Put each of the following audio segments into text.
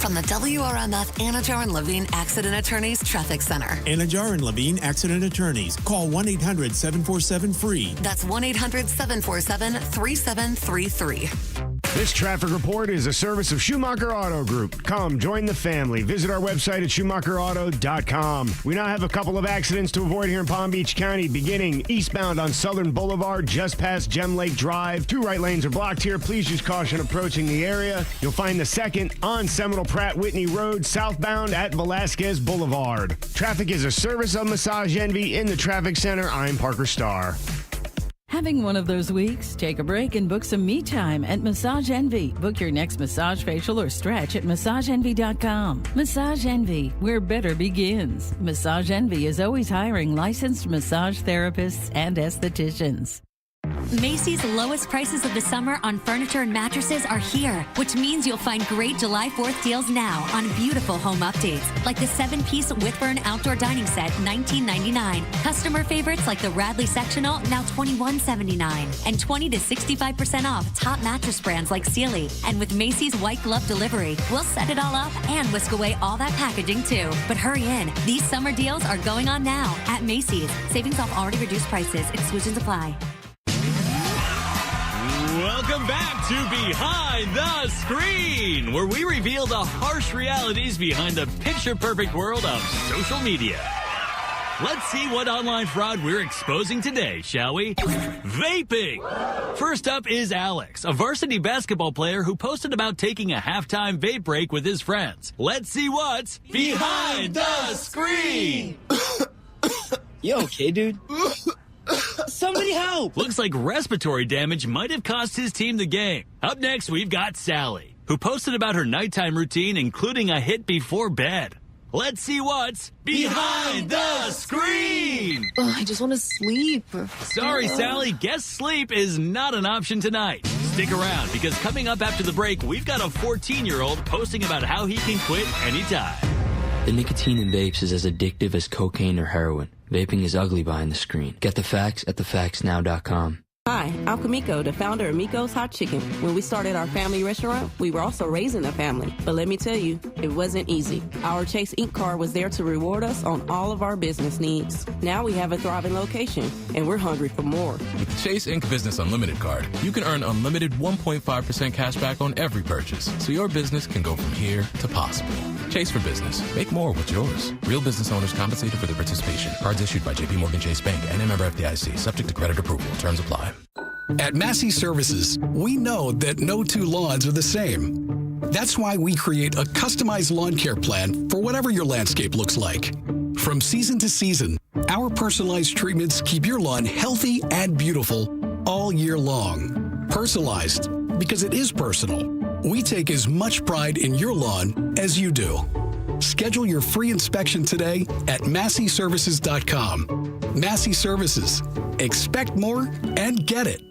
from the WRMF Anajar and Levine Accident Attorneys Traffic Center. Anajar and Levine Accident Attorneys. Call 1-800-747-FREE. That's 1-800-747-3733. This traffic report is a service of Schumacher Auto Group. Come, join the family. Visit our website at schumacherauto.com. We now have a couple of accidents to avoid here in Palm Beach County, beginning eastbound on Southern Boulevard, just past Gem Lake Drive. 2 right lanes are blocked here. Please use caution approaching the area. You'll find the second on Seminole Pratt Whitney Road, southbound at Velasquez Boulevard. Traffic is a service of Massage Envy in the traffic center. I'm Parker Starr. Having one of those weeks? Take a break and book some me time at Massage Envy. Book your next massage, facial, or stretch at MassageEnvy.com. Massage Envy, where better begins. Massage Envy is always hiring licensed massage therapists and estheticians. Macy's lowest prices of the summer on furniture and mattresses are here, which means you'll find great July 4th deals now on beautiful home updates, like the 7-piece Whitburn outdoor dining set, $19.99. Customer favorites like the Radley sectional, now $21.79. And 20 to 65% off top mattress brands like Sealy. And with Macy's white glove delivery, we'll set it all up and whisk away all that packaging too. But hurry in. These summer deals are going on now at Macy's. Savings off already reduced prices. Exclusions apply. Welcome back to Behind the Screen, where we reveal the harsh realities behind the picture-perfect world of social media. Let's see what online fraud we're exposing today, shall we? Vaping! First up is Alex, a varsity basketball player who posted about taking a halftime vape break with his friends. Let's see what's behind the screen! You okay, dude? Somebody help! Looks like respiratory damage might have cost his team the game. Up next, we've got Sally, who posted about her nighttime routine, including a hit before bed. Let's see what's behind the screen! I just want to sleep. Sorry, Sally, guess sleep is not an option tonight. Stick around, because coming up after the break, we've got a 14-year-old posting about how he can quit anytime. The nicotine in vapes is as addictive as cocaine or heroin. Vaping is ugly behind the screen. Get the facts at thefactsnow.com. Hi, I'm Kamiko, the founder of Miko's Hot Chicken. When we started our family restaurant, we were also raising a family. But let me tell you, it wasn't easy. Our Chase Inc. card was there to reward us on all of our business needs. Now we have a thriving location, and we're hungry for more. With the Chase Inc. Business Unlimited card, you can earn unlimited 1.5% cash back on every purchase, so your business can go from here to possible. Chase for business. Make more with yours. Real business owners compensated for their participation. Cards issued by JPMorgan Chase Bank and a member FDIC. Subject to credit approval. Terms apply. At Massey Services, we know that no two lawns are the same. That's why we create a customized lawn care plan for whatever your landscape looks like. From season to season, our personalized treatments keep your lawn healthy and beautiful all year long. Personalized, because it is personal. We take as much pride in your lawn as you do. Schedule your free inspection today at MasseyServices.com. Massey Services. Expect more and get it.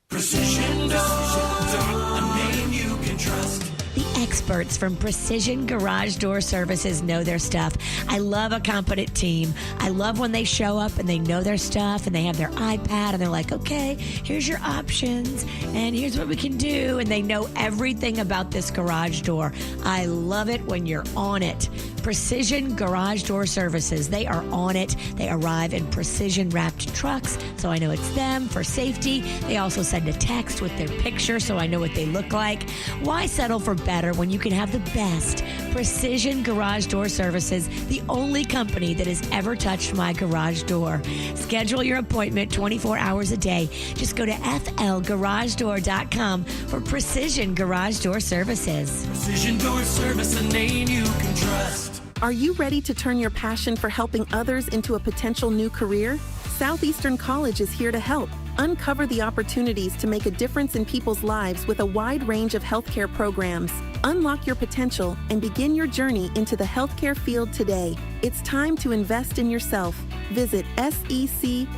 Precision Door, a name you can trust. The experts from Precision Garage Door Services know their stuff. I love a competent team. I love when they show up and they know their stuff and they have their iPad and they're like, okay, here's your options and here's what we can do. And they know everything about this garage door. I love it when you're on it. Precision Garage Door Services. They are on it. They arrive in precision wrapped trucks, so I know it's them for safety. They also send a text with their picture, so I know what they look like. Why settle for better when you can have the best? Precision Garage Door Services, the only company that has ever touched my garage door. Schedule your appointment 24 hours a day. Just go to flgaragedoor.com for Precision Garage Door Services. Precision Door Service, a name you can trust. Are you ready to turn your passion for helping others into a potential new career? Southeastern College is here to help. Uncover the opportunities to make a difference in people's lives with a wide range of healthcare programs. Unlock your potential and begin your journey into the healthcare field today. It's time to invest in yourself. Visit sec.edu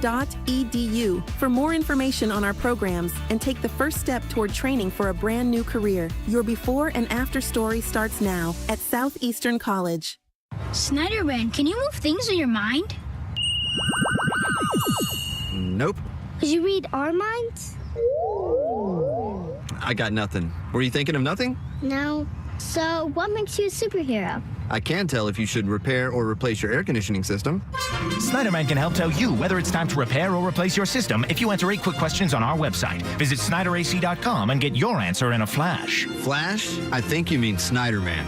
for more information on our programs and take the first step toward training for a brand new career. Your before and after story starts now at Southeastern College. Snyderman, can you move things with your mind? Nope. Could you read our minds? I got nothing. Were you thinking of nothing? No. So, what makes you a superhero? I can tell if you should repair or replace your air conditioning system. Snyderman can help tell you whether it's time to repair or replace your system if you answer 8 quick questions on our website. Visit SnyderAC.com and get your answer in a flash. Flash? I think you mean Snyderman.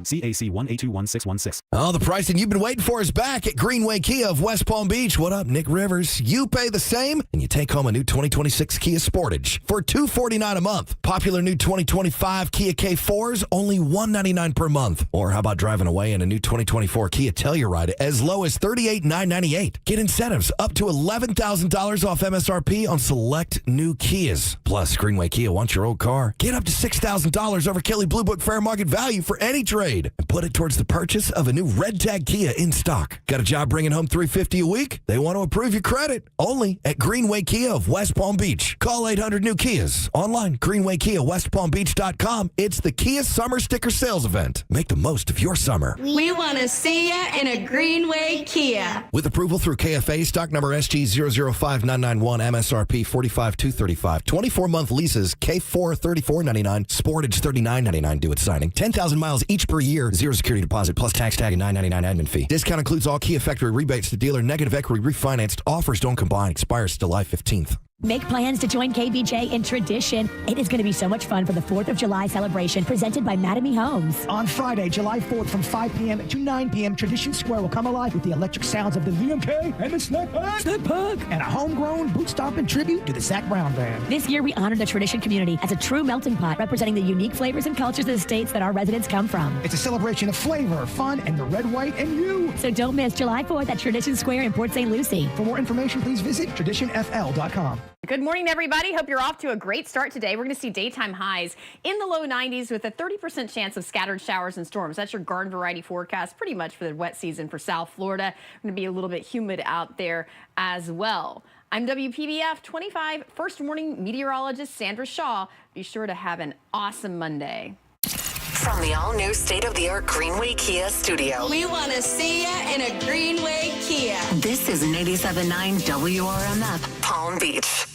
CAC 1821616. Oh, the pricing you've been waiting for is back at Greenway Kia of West Palm Beach. What up, Nick Rivers? You pay the same, and you take home a new 2026 Kia Sportage for $249 a month. Popular new 2025 Kia K4s, only $199 per month. Or how about driving away in a new 2024 Kia Telluride as low as $38,998? Get incentives up to $11,000 off MSRP on select new Kias. Plus, Greenway Kia wants your old car. Get up to $6,000 over Kelley Blue Book fair market value for any trade. And put it towards the purchase of a new red tag Kia in stock. Got a job bringing home $350 a week? They want to approve your credit. Only at Greenway Kia of West Palm Beach. Call 800 new Kias. Online, greenwaykiawestpalmbeach.com. It's the Kia Summer Sticker Sales Event. Make the most of your summer. We want to see you in a Greenway Kia. With approval through KFA, stock number SG005991, MSRP $45,235. 24-month leases, K4 $34.99, Sportage $39.99 due at signing. 10,000 miles each per year, 0 security deposit plus tax tag and $9.99 admin fee. Discount includes all Kia factory rebates to dealer, negative equity refinanced. Offers don't combine. Expires July 15th. Make plans to join KVJ in Tradition. It is going to be so much fun for the 4th of July celebration presented by Mattamy Homes. On Friday, July 4th from 5 p.m. to 9 p.m., Tradition Square will come alive with the electric sounds of the VMK and the Snack Pack, and a homegrown boot-stomping tribute to the Zach Brown Band. This year, we honor the Tradition community as a true melting pot representing the unique flavors and cultures of the states that our residents come from. It's a celebration of flavor, fun, and the red, white, and you. So don't miss July 4th at Tradition Square in Port St. Lucie. For more information, please visit traditionfl.com. Good morning, everybody. Hope you're off to a great start today. We're going to see daytime highs in the low 90s with a 30% chance of scattered showers and storms. That's your garden variety forecast pretty much for the wet season for South Florida. Going to be a little bit humid out there as well. I'm WPBF 25 First Morning meteorologist Sandra Shaw. Be sure to have an awesome Monday. From the all-new state-of-the-art Greenway Kia studio. We want to see you in a Greenway Kia. This is 87.9 WRMF, Palm Beach.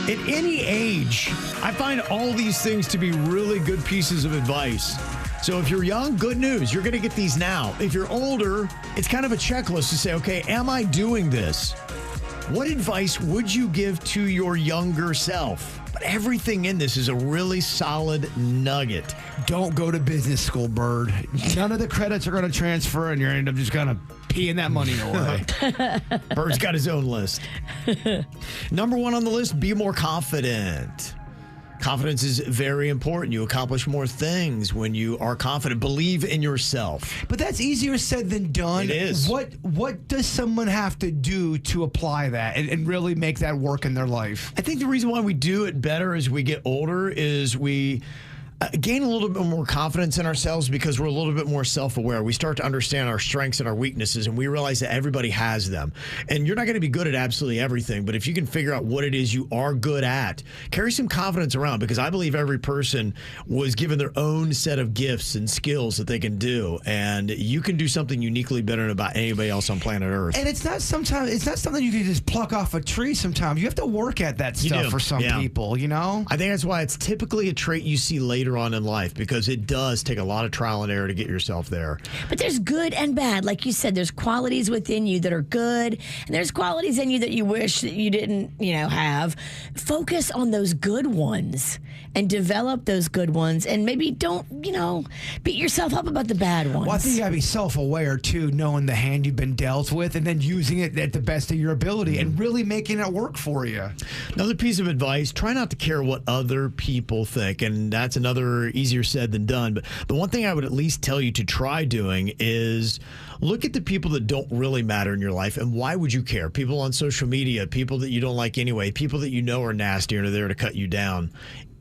At any age, I find all these things to be really good pieces of advice. So if you're young, good news. You're going to get these now. If you're older, it's kind of a checklist to say, okay, am I doing this? What advice would you give to your younger self? But everything in this is a really solid nugget. Don't go to business school, Bird. None of the credits are going to transfer, and you're end up just going to peeing that money away. Bird's got his own list. Number 1 on the list, be more confident. Confidence is very important. You accomplish more things when you are confident. Believe in yourself. But that's easier said than done. It is. What does someone have to do to apply that and really make that work in their life? I think the reason why we do it better as we get older is we gain a little bit more confidence in ourselves because we're a little bit more self-aware. We start to understand our strengths and our weaknesses, and we realize that everybody has them. And you're not going to be good at absolutely everything, but if you can figure out what it is you are good at, carry some confidence around, because I believe every person was given their own set of gifts and skills that they can do, and you can do something uniquely better than about anybody else on planet Earth. And it's not something you can just pluck off a tree sometimes. You have to work at that stuff for some people, you know? I think that's why it's typically a trait you see later on in life, because it does take a lot of trial and error to get yourself there. But there's good and bad. Like you said, there's qualities within you that are good, and there's qualities in you that you wish that you didn't, have. Focus on those good ones and develop those good ones, and maybe don't, beat yourself up about the bad ones. Well, I think you gotta be self-aware too, knowing the hand you've been dealt with, and then using it at the best of your ability and really making it work for you. Another piece of advice, try not to care what other people think, and that's another easier said than done. But the one thing I would at least tell you to try doing is look at the people that don't really matter in your life, and why would you care? People on social media, people that you don't like anyway, people that you know are nasty and are there to cut you down.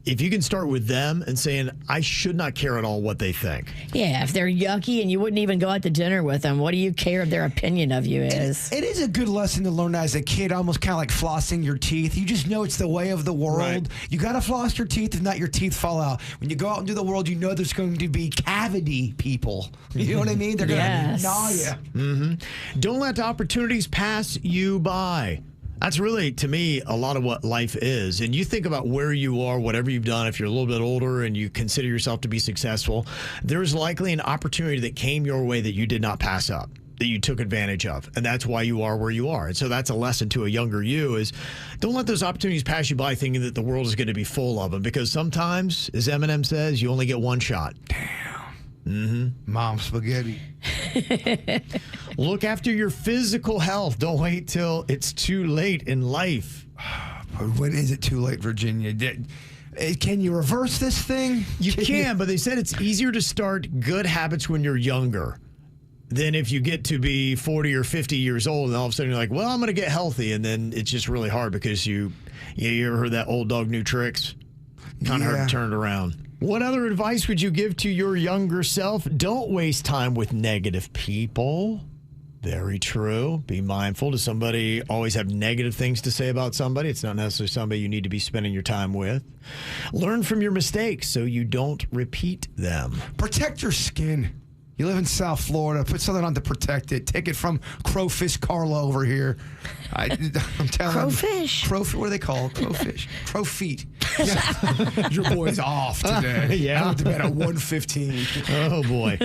If you can start with them and saying, I should not care at all what they think. Yeah, if they're yucky and you wouldn't even go out to dinner with them, what do you care if their opinion of you is? It is a good lesson to learn as a kid, almost kind of like flossing your teeth. You just know it's the way of the world. Right. You got to floss your teeth, if not your teeth fall out. When you go out into the world, you know there's going to be cavity people. You know what I mean? They're going to gnaw you. Mm-hmm. Don't let opportunities pass you by. That's really, to me, a lot of what life is. And you think about where you are, whatever you've done, if you're a little bit older and you consider yourself to be successful, there's likely an opportunity that came your way that you did not pass up, that you took advantage of. And that's why you are where you are. And so that's a lesson to a younger you is don't let those opportunities pass you by thinking that the world is going to be full of them. Because sometimes, as Eminem says, you only get one shot. Mom spaghetti. Look after your physical health. Don't wait till it's too late in life. When is it too late, Virginia? Can you reverse this thing? You can, but they said it's easier to start good habits when you're younger than if you get to be 40 or 50 years old and all of a sudden you're like, well, I'm going to get healthy. And then it's just really hard because you ever heard that old dog, new tricks? Kind of hard to turn it around. What other advice would you give to your younger self? Don't waste time with negative people. Very true. Be mindful. Does somebody always have negative things to say about somebody? It's not necessarily somebody you need to be spending your time with. Learn from your mistakes so you don't repeat them. Protect your skin. You live in South Florida. Put something on to protect it. Take it from Crowfish Carla over here. I'm telling Crowfish? What are they called? Crowfish. Crow feet. Yeah. Your boy's off today. Yeah. I went to bed at 1:15. Oh, boy.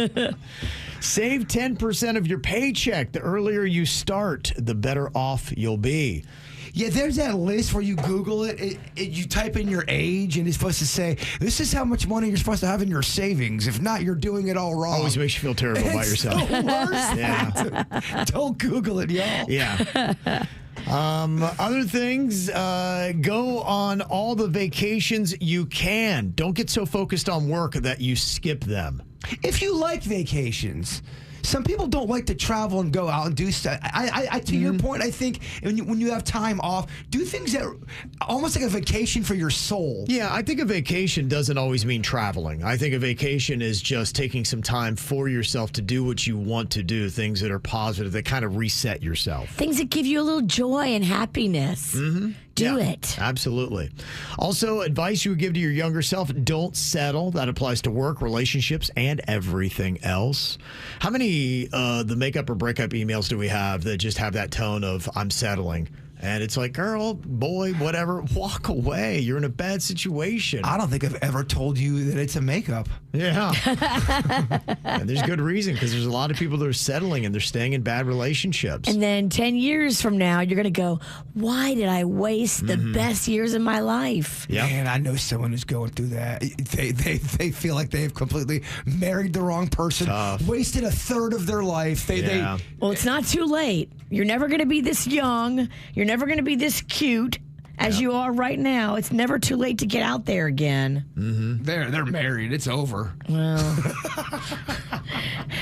Save 10% of your paycheck. The earlier you start, the better off you'll be. Yeah, there's that list where you Google it. You type in your age, and it's supposed to say, this is how much money you're supposed to have in your savings. If not, you're doing it all wrong. Always makes you feel terrible about yourself. It's the worst. Yeah. Don't Google it, y'all. Yeah. Other things, go on all the vacations you can. Don't get so focused on work that you skip them. If you like vacations, some people don't like to travel and go out and do stuff. To your point, I think when you have time off, do things that are almost like a vacation for your soul. Yeah, I think a vacation doesn't always mean traveling. I think a vacation is just taking some time for yourself to do what you want to do, things that are positive, that kind of reset yourself. Things that give you a little joy and happiness. Do it. Absolutely. Also, advice you would give to your younger self, don't settle. That applies to work, relationships, and everything else. How many the makeup or breakup emails do we have that just have that tone of, I'm settling? And it's like, girl, boy, whatever, walk away. You're in a bad situation. I don't think I've ever told you that it's a makeup. Yeah. And there's good reason, because there's a lot of people that are settling and they're staying in bad relationships. And then 10 years from now, you're going to go, why did I waste the best years of my life? Yeah. Man, I know someone who's going through that. They feel like they've completely married the wrong person, wasted a third of their life. Well, it's not too late. You're never going to be this young. You're never going to be this cute as you are right now. It's never too late to get out there again. They're married. It's over. Well,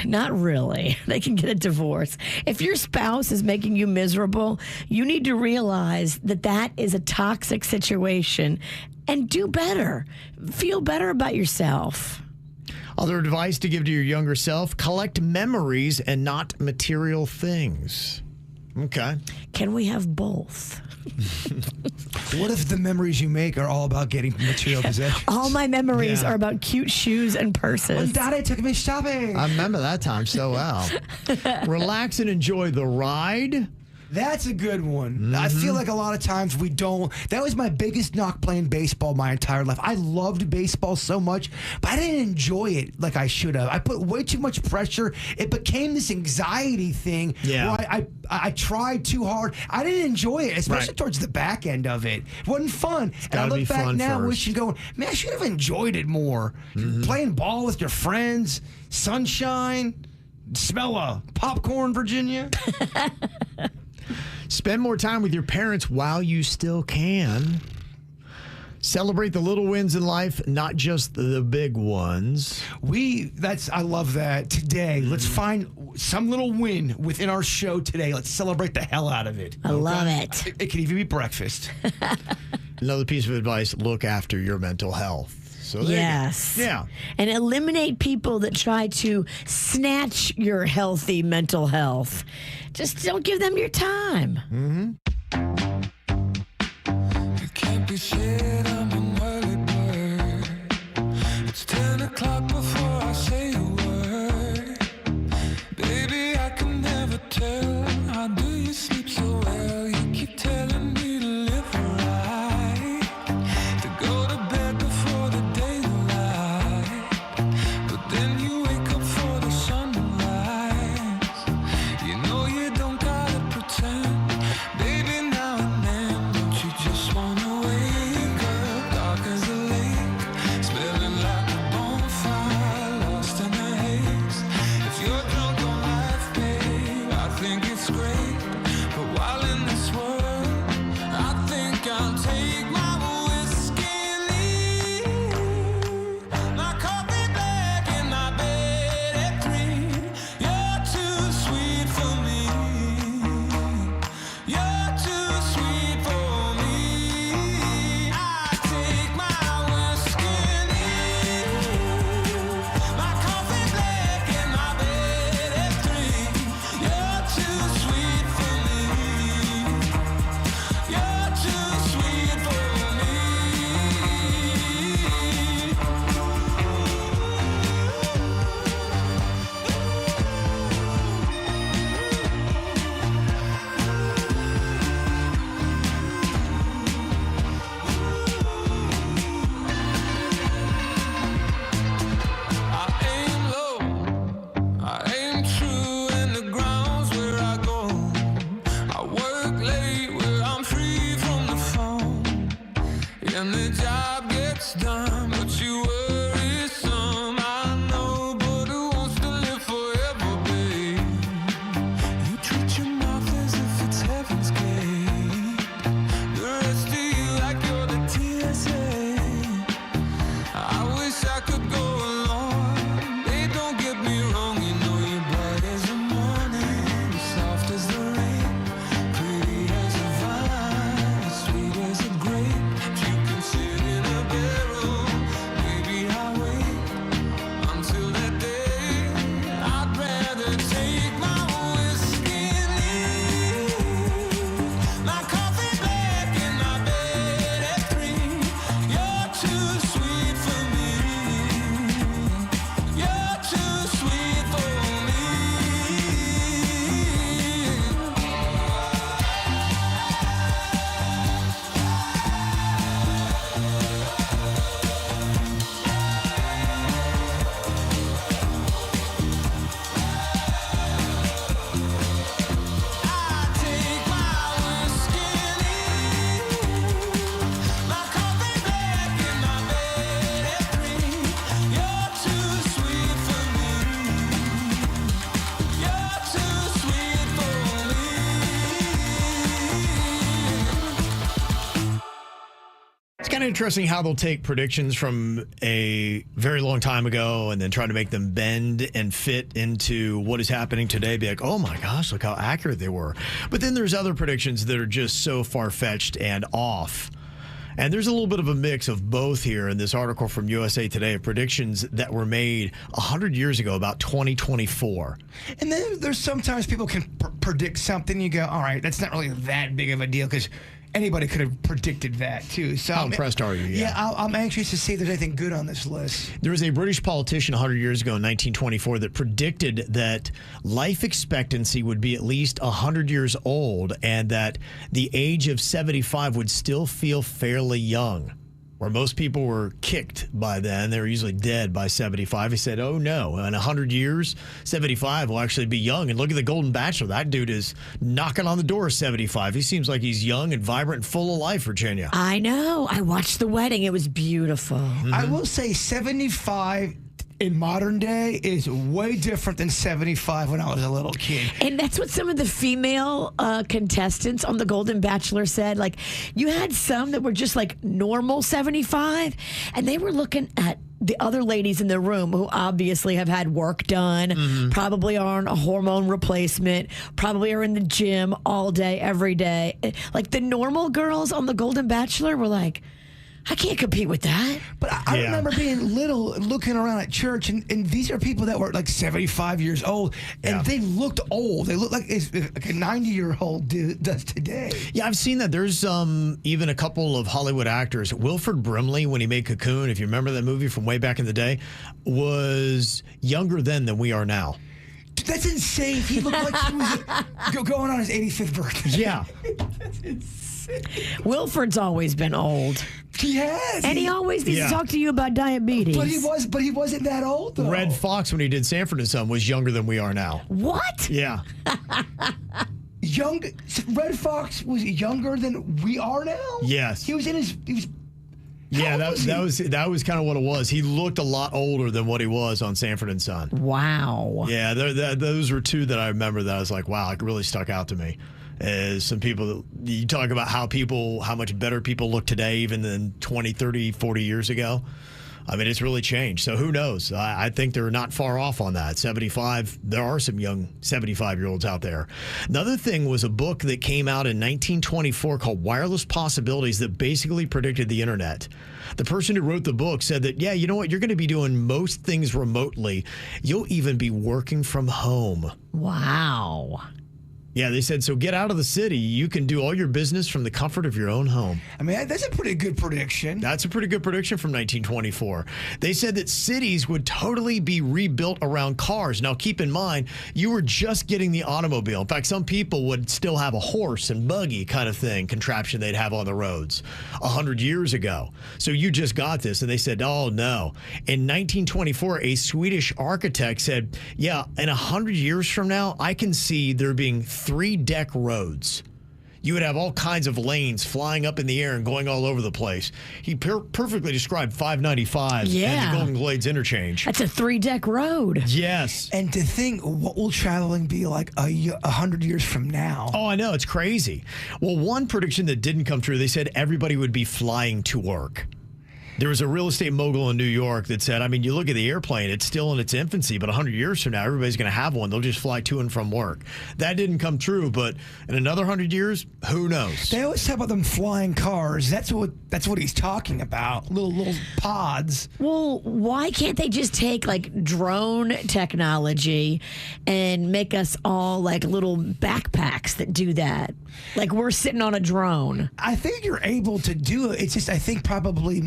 not really. They can get a divorce. If your spouse is making you miserable, you need to realize that that is a toxic situation and do better. Feel better about yourself. Other advice to give to your younger self, collect memories and not material things. Okay. Can we have both? What if the memories you make are all about getting material possessions? All my memories are about cute shoes and purses. When Daddy took me shopping. I remember that time so well. Relax and enjoy the ride. That's a good one. I feel like a lot of times we don't. That was my biggest knock playing baseball my entire life. I loved baseball so much, but I didn't enjoy it like I should have. I put way too much pressure. It became this anxiety thing where I tried too hard. I didn't enjoy it, especially towards the back end of it. It wasn't fun. And I look back now wishing, going, man, I should have enjoyed it more. Playing ball with your friends, sunshine, smell of popcorn, Virginia. Spend more time with your parents while you still can. Celebrate the little wins in life, not just the big ones. I love that. Today, let's find some little win within our show today. Let's celebrate the hell out of it. I love it. It could even be breakfast. Another piece of advice, look after your mental health. So yes. Yeah. And eliminate people that try to snatch your healthy mental health. Just don't give them your time. It can't be said I'm an early bird. It's 10 o'clock before I say a word. Baby, I can never tell. How do you sleep so well? You keep telling me and the job gets done, but you worry some. I know, but who wants to live forever, babe? You treat your mouth as if it's heaven's gate. The rest of you like you're the TSA. I wish I could go along. Hey, don't get me wrong, you know you're bright as the morning, soft as the rain, pretty as a vine, sweet as a grape. If you can sit in a barrel, maybe I'll wait until that day. I'd rather take my whiskey and leave my coffee black in my bed at 3. You're too sweet for me. You're too sweet for me. I take my whiskey and leave my coffee black in my bed at 3. You're too sweet for me. You're too sweet for me. It's kind of interesting how they'll take predictions from a very long time ago and then try to make them bend and fit into what is happening today. Be like, oh my gosh, look how accurate they were. But then there's other predictions that are just so far-fetched and off. And there's a little bit of a mix of both here in this article from USA Today of predictions that were made 100 years ago about 2024. And then there's sometimes people can predict something. You go, all right, that's not really that big of a deal because anybody could have predicted that too. So How impressed are you? Yeah, I'm anxious to see if there's anything good on this list. There was a British politician 100 years ago in 1924 that predicted that life expectancy would be at least 100 years old and that the age of 75 would still feel fairly young. Where most people were kicked by then, they were usually dead by 75. He said, oh no, in 100 years, 75 will actually be young. And look at the Golden Bachelor. That dude is knocking on the door of 75. He seems like he's young and vibrant and full of life, Virginia. I know. I watched the wedding. It was beautiful. I will say 75 in modern day is way different than 75 when I was a little kid. And that's what some of the female contestants on The Golden Bachelor said. Like, you had some that were just like normal 75, and they were looking at the other ladies in the room who obviously have had work done, probably are on a hormone replacement, probably are in the gym all day, every day. Like, the normal girls on The Golden Bachelor were like, I can't compete with that. But I remember being little, looking around at church, and these are people that were like 75 years old, and they looked old. They looked like a 90-year-old does today. Yeah, I've seen that. There's even a couple of Hollywood actors. Wilford Brimley, when he made Cocoon, if you remember that movie from way back in the day, was younger then than we are now. Dude, that's insane. He looked like he was going on his 85th birthday. Yeah. That's insane. Wilford's always been old. He has. And he always needs to talk to you about diabetes. But he wasn't that old, though. Red Fox, when he did Sanford and Son, was younger than we are now. What? Yeah. Red Fox was younger than we are now? Yes. He was Yeah, that was kind of what it was. He looked a lot older than what he was on Sanford and Son. Wow. Yeah, those were two that I remember that I was like, wow, it really stuck out to me. As some people, you talk about how much better people look today even than 20, 30, 40 years ago. I mean, it's really changed. So who knows? I think they're not far off on that. 75, there are some young 75-year-olds out there. Another thing was a book that came out in 1924 called Wireless Possibilities that basically predicted the internet. The person who wrote the book said that, yeah, you know what? You're going to be doing most things remotely. You'll even be working from home. Wow. Yeah, they said, so get out of the city. You can do all your business from the comfort of your own home. I mean, that's a pretty good prediction. That's a pretty good prediction from 1924. They said that cities would totally be rebuilt around cars. Now, keep in mind, you were just getting the automobile. In fact, some people would still have a horse and buggy kind of thing, contraption they'd have on the roads 100 years ago. So you just got this. And they said, oh, no. In 1924, a Swedish architect said, yeah, in 100 years from now, I can see there being 3-deck roads. you would have all kinds of lanes flying up in the air and going all over the place. He perfectly described 595 and the Golden Glades interchange. That's a 3-deck road. Yes. And to think, what will traveling be like 100 years from now? Oh, I know. It's crazy. Well, one prediction that didn't come true, they said everybody would be flying to work. There was a real estate mogul in New York that said, I mean, you look at the airplane, it's still in its infancy, but 100 years from now, everybody's going to have one. They'll just fly to and from work. That didn't come true, but in another 100 years, who knows? They always talk about them flying cars. That's what he's talking about. Little pods. Well, why can't they just take like drone technology and make us all like little backpacks that do that? Like we're sitting on a drone. I think you're able to do it. It's just, I think probably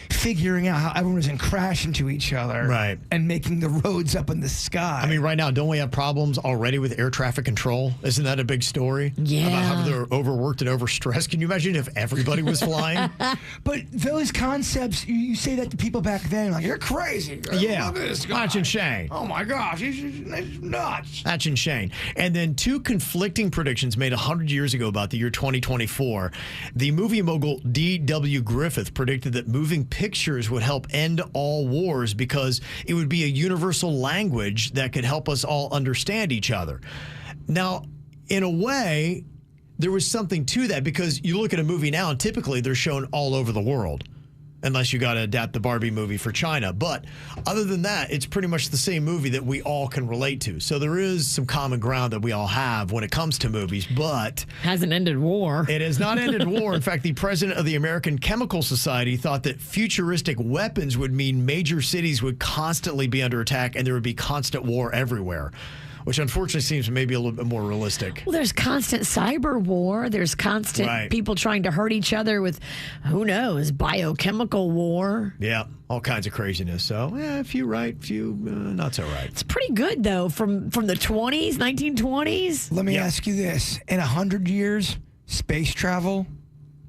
figuring out how everyone doesn't crash into each other. Right. And making the roads up in the sky. I mean, right now, don't we have problems already with air traffic control? Isn't that a big story? Yeah. About how they're overworked and overstressed. Can you imagine if everybody was flying? But those concepts, you say that to people back then, like, you're crazy. Yeah. Look at this guy. That's insane. Oh my gosh, he's nuts. That's insane. And then two conflicting predictions made 100 years ago about the year 2024. The movie mogul D.W. Griffith predicted that moving pictures would help end all wars because it would be a universal language that could help us all understand each other. Now, in a way, there was something to that because you look at a movie now and typically they're shown all over the world. Unless you got to adapt the Barbie movie for China. But other than that, it's pretty much the same movie that we all can relate to. So there is some common ground that we all have when it comes to movies, but... Hasn't ended war. It has not ended war. In fact, the president of the American Chemical Society thought that futuristic weapons would mean major cities would constantly be under attack and there would be constant war everywhere, which unfortunately seems maybe a little bit more realistic. Well, there's constant cyber war. There's constant people trying to hurt each other with, who knows, biochemical war. Yeah, all kinds of craziness. So, a few right, a few not so right. It's pretty good, though, from the 20s, 1920s. Let me ask you this. In 100 years, space travel,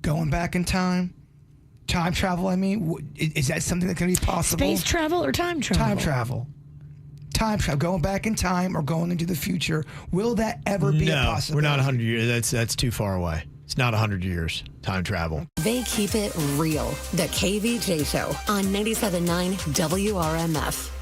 going back in time travel, I mean, is that something that can be possible? Space travel or time travel? Time travel. Time travel, going back in time or going into the future. Will that ever be a possibility? No, we're not 100 years. That's too far away. It's not 100 years, time travel. They keep it real. The KVJ Show on 97.9 WRMF.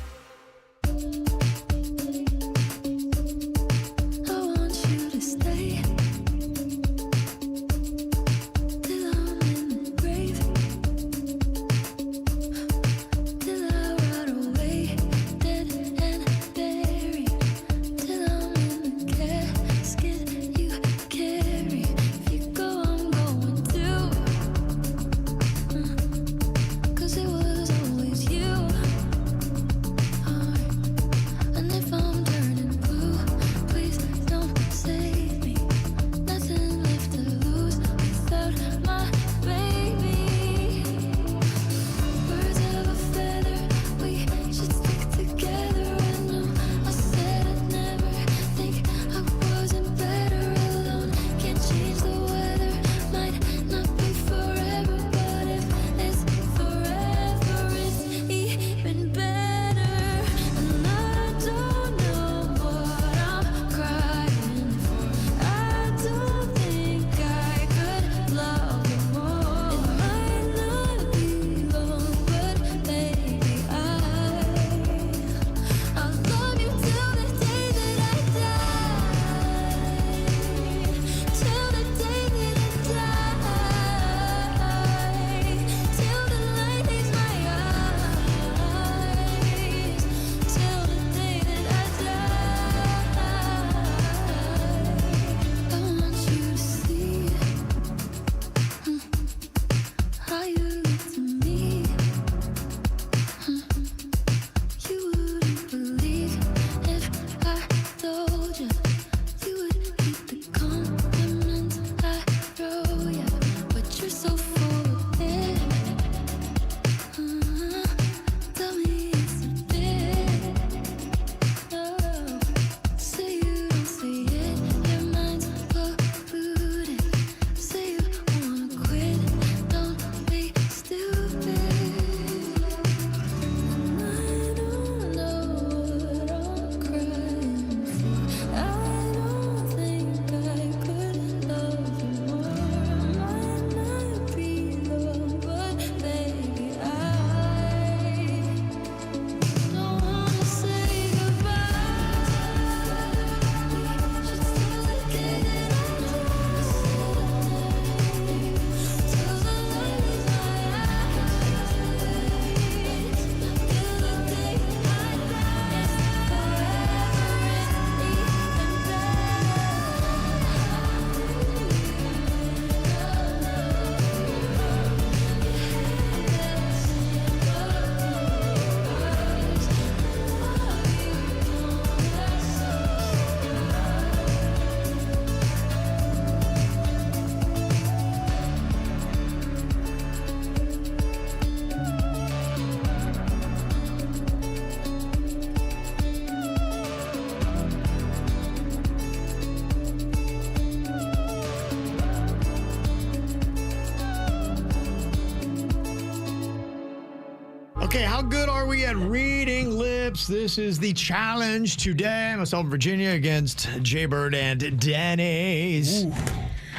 Okay, how good are we at reading lips? This is the challenge today. Myself and Virginia against Jaybird and Denny's. Ooh.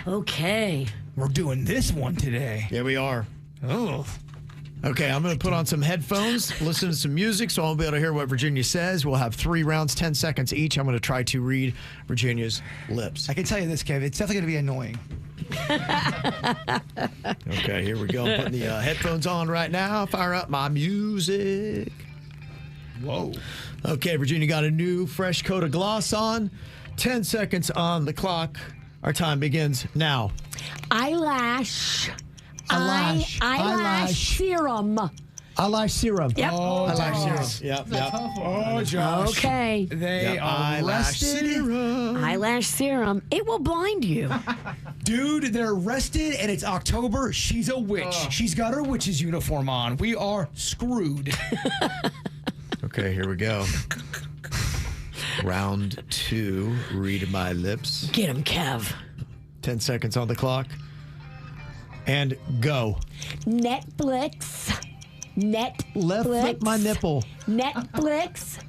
Okay. We're doing this one today. Yeah, we are. Oh. Okay, I'm going to put on some headphones, listen to some music, so I'll be able to hear what Virginia says. We'll have 3 rounds, 10 seconds each. I'm going to try to read Virginia's lips. I can tell you this, Kev. It's definitely going to be annoying. Okay, here we go. I'm putting the headphones on right now. Fire up my music. Whoa. Okay, Virginia got a new fresh coat of gloss on. 10 seconds on the clock. Our time begins now. Eyelash serum. Eyelash serum. Yep. Oh, eyelash serum. Yep. Oh, Josh. Okay. They are arrested. Eyelash serum. It will blind you. Dude, they're arrested, and it's October. She's a witch. She's got her witch's uniform on. We are screwed. Okay, here we go. Round 2. Read my lips. Get him, Kev. 10 seconds on the clock. And go. Netflix. Left flip my nipple. Netflix.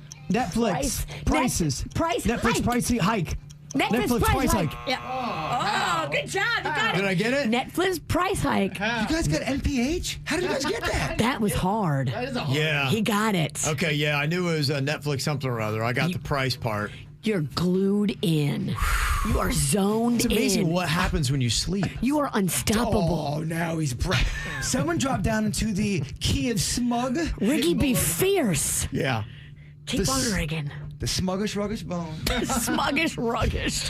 Prices. Price Netflix hike. price hike. Netflix price hike. hike. Yeah. Oh, good job. You got it. Did I get it? Netflix price hike. You guys got NPH? How did you guys get that? That was hard. Yeah. He got it. Okay, yeah, I knew it was a Netflix something or other. I got the price part. You're glued in. You are zoned in. It's amazing what happens when you sleep. You are unstoppable. Oh, now he's Someone dropped down into the key of smug. Ricky be fierce. Yeah. Keep on rigging. The smuggish, ruggish bone. Smuggish, ruggish.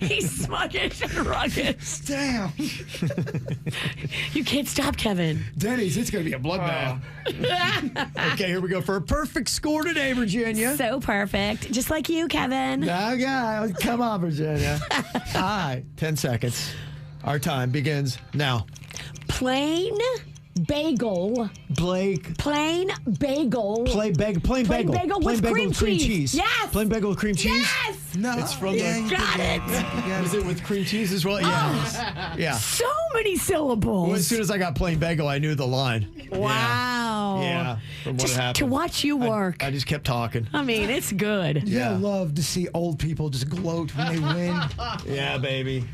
He's smuggish and ruggish. Damn. You can't stop, Kevin. Denny's, it's going to be a bloodbath. Okay, here we go for a perfect score today, Virginia. So perfect. Just like you, Kevin. Okay, come on, Virginia. All right, 10 seconds. Our time begins now. Plain bagel. Plain bagel. Plain bagel with cream cheese. Yes. Plain bagel with cream cheese? Yes. No. It's from Got it. Was it with cream cheese as well? Yeah. Yeah. So many syllables. Well, as soon as I got plain bagel, I knew the line. Wow. Yeah. From what Just happened. to watch you work. I just kept talking. I mean, it's good. Yeah. I love to see old people just gloat when they win. Yeah, baby.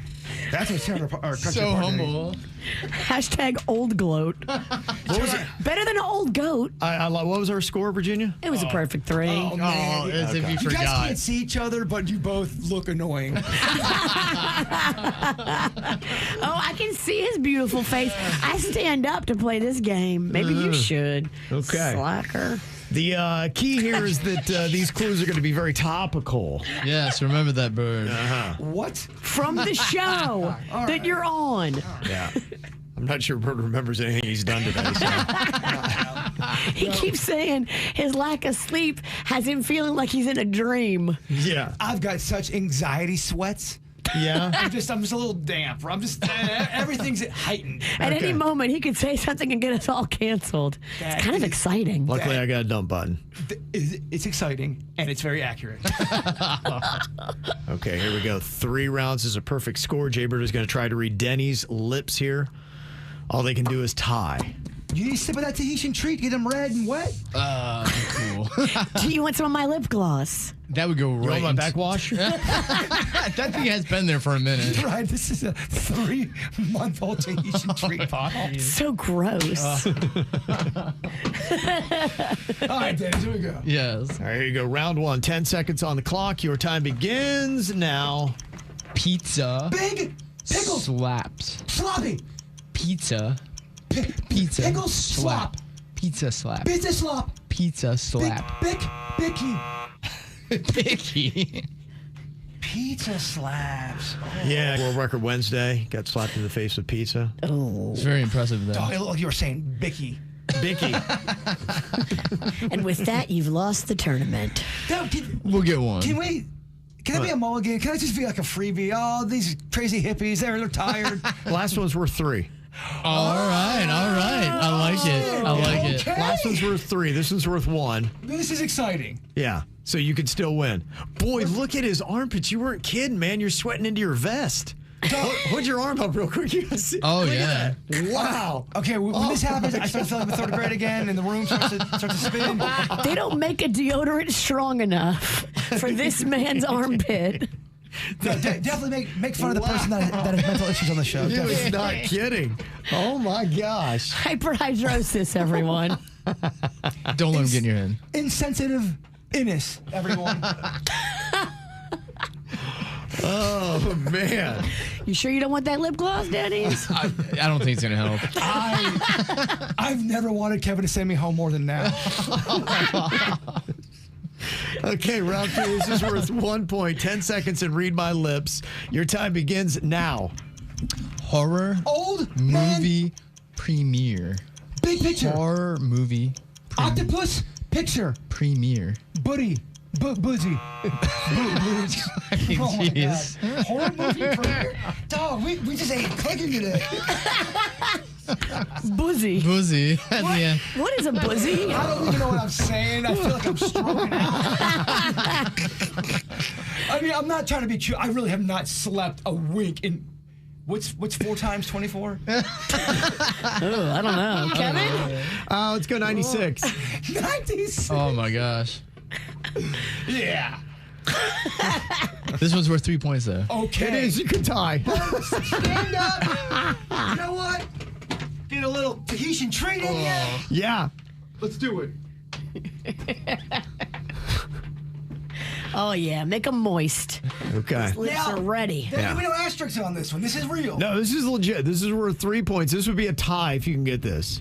That's what's our country So partner. humble. Hashtag old gloat. What was it? Better than an old goat. What was our score, Virginia? It was a perfect 3. Oh, man. As if you You guys forgot. can't see each other, but you both look annoying. Oh, I can see his beautiful face. I stand up to play this game. Maybe you should. Okay. Slacker. The key here is that these clues are going to be very topical. Yes, remember that bird. What? From the show that you're on. Yeah. I'm not sure Bert remembers anything he's done today. So. He keeps saying his lack of sleep has him feeling like he's in a dream. Yeah. I've got such anxiety sweats. Yeah. I'm just a little damp. Everything's heightened. At any moment, he could say something and get us all canceled. It's kind of exciting. Luckily, I got a dump button. It's exciting, and it's very accurate. Okay, here we go. 3 rounds is a perfect score. Jaybird is going to try to read Denny's lips here. All they can do is tie. You need to sip of that Tahitian treat, get them red and wet. Cool. Do you want some of my lip gloss? That would go right. You want my into- backwash? That thing has been there for a minute. Right, this is a 3-month-old Tahitian treat bottle. So gross. All right, Dennis, here we go. Yes. All right, here you go. Round 1. 10 seconds on the clock. Your time begins now. Pizza. Big pickles. Slaps. Sloppy. Pizza. Pizza. Pickles slop. Pizza slap. Pizza slop. Pizza slap. Bicky. Picky. Pizza slaps. Yeah, World Record Wednesday. Got slapped in the face with pizza. Oh. It's very impressive, though. Oh, you were saying Bicky. Bicky. And with that, you've lost the tournament. No, We'll get one. Can I be a mulligan? Can I just be like a freebie? Oh, these crazy hippies, they're tired. Last one's worth 3. All right. I like it. I like it. Okay. Last one's worth 3. This one's worth 1. This is exciting. Yeah, so you could still win. Boy, look at his armpits. You weren't kidding, man. You're sweating into your vest. Hold your arm up real quick. You can see. Oh, yeah. Wow. Okay, when this happens, I start feeling the third grade again, and the room starts to spin. They don't make a deodorant strong enough for this man's armpit. No, definitely make fun of the person that has mental issues on the show. He was not kidding. Oh, my gosh. Hyperhidrosis, everyone. Don't let him get in your head. Insensitive innis, everyone. Oh, man. You sure you don't want that lip gloss, Denny's? I don't think it's going to help. I've never wanted Kevin to send me home more than now. Okay, round 2. This is worth 1 point. 10 seconds and read my lips. Your time begins now. Horror Old movie premiere. Big picture. Horror movie Octopus picture. premiere. Buddy. Boozy. Boozy. Oh my Jeez. God. Horror movie premiere. Dog, we just ate cooking today. Buzzy. Buzzy at the end. What is a buzzy? I don't even know what I'm saying. I feel like I'm stroking out. I mean, I'm not trying to be cute. I really have not slept a wink in. What's 4 times 24? Oh, I don't know. Kevin? Let's go 96. 96. Oh, my gosh. Yeah. This one's worth 3 points, though. Okay. It is. You can tie. Stand up. You know what? Get a little Tahitian treat in here. Yeah. Let's do it. Oh, yeah. Make them moist. Okay. Lips are ready. There'll be no asterisks on this one. This is real. No, this is legit. This is worth 3 points. This would be a tie if you can get this.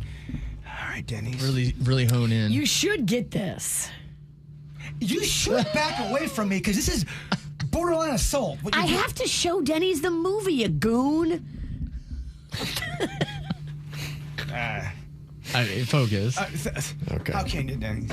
All right, Denny's. Really hone in. You should get this. You should back away from me because this is borderline assault. I have to show Denny's the movie, you goon. Focus. Okay. How can you, Denny's?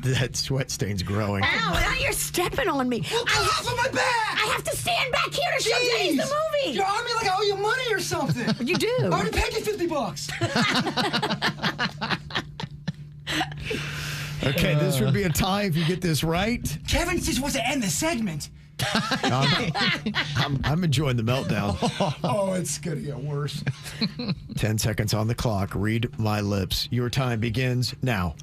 That sweat stain's growing. Ow, now you're stepping on me. Well, get off of my back! I have to stand back here to show Denny's the movie. You're on me like I owe you money or something. You do. I already paid you $50. Okay, this would be a tie if you get this right. Kevin just wants to end the segment. I'm enjoying the meltdown. Oh, it's going to get worse. 10 seconds on the clock. Read my lips. Your time begins now.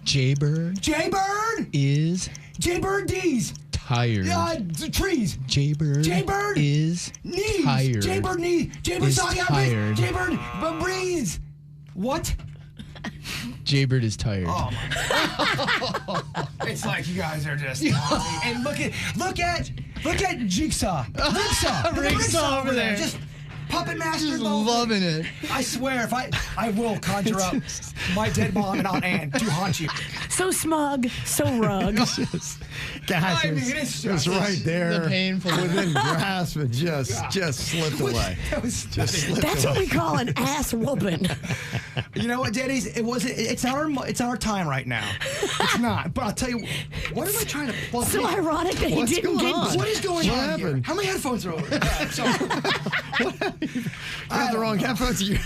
Jaybird Jaybird is Jaybird D's. tired. Trees. Jaybird is knees. tired. Jaybird knees. Jaybird Is talking out tired. Jaybird breathes. What? Jaybird is tired. Oh my God. It's like you guys are just and look at Jigsaw. Jigsaw over there. Just puppet master. Just loving it. I swear if I will conjure up my dead mom and Aunt Anne to haunt you. So smug, so rug. Gosh, I mean, it's it was right there. The painful within grasp and just slipped away. That's what we call an ass whooping. You know what, Denny's? It's our time right now. It's not. But I'll tell you, what am I trying to plug So in? ironic that he didn't get. What is going What on happened? here? How many headphones are over? I have the wrong headphones. You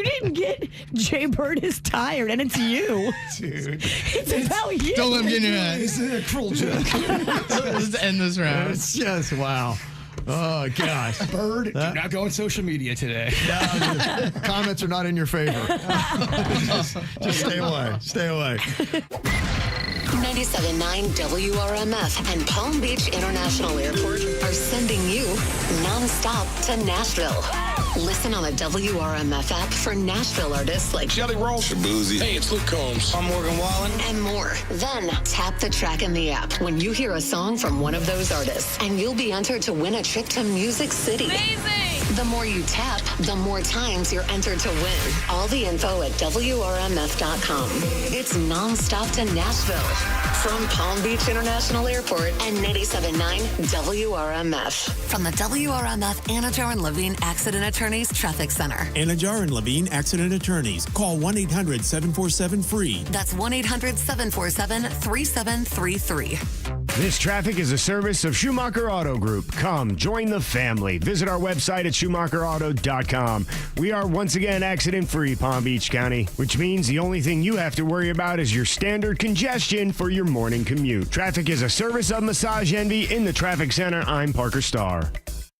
didn't get Jaybird is tired, and it's you. Dude. It's about you. Don't let him get in your head. It's a cruel joke. Let's end this round. It's just, wow. Oh, gosh. Bird, do not go on social media today. No, comments are not in your favor. just stay away. Stay away. 97.9 WRMF and Palm Beach International Airport are sending you nonstop to Nashville. Listen on the WRMF app for Nashville artists like Jelly Roll, Shabuzi. Hey, it's Luke Combs. I'm Morgan Wallen. and more. Then tap the track in the app when you hear a song from one of those artists, and you'll be entered to win a trip to Music City. Amazing! The more you tap, the more times you're entered to win. All the info at WRMF.com. It's nonstop to Nashville from Palm Beach International Airport and 97.9 WRMF. From the WRMF Anajar and Levine Accident Attorneys Traffic Center. Anajar and Levine Accident Attorneys. Call 1-800-747-FREE. That's 1-800-747-3733. This traffic is a service of Schumacher Auto Group. Come, join the family. Visit our website at SchumacherAuto.com. We are once again accident-free, Palm Beach County, which means the only thing you have to worry about is your standard congestion for your morning commute. Traffic is a service of Massage Envy in the Traffic Center. I'm Parker Starr.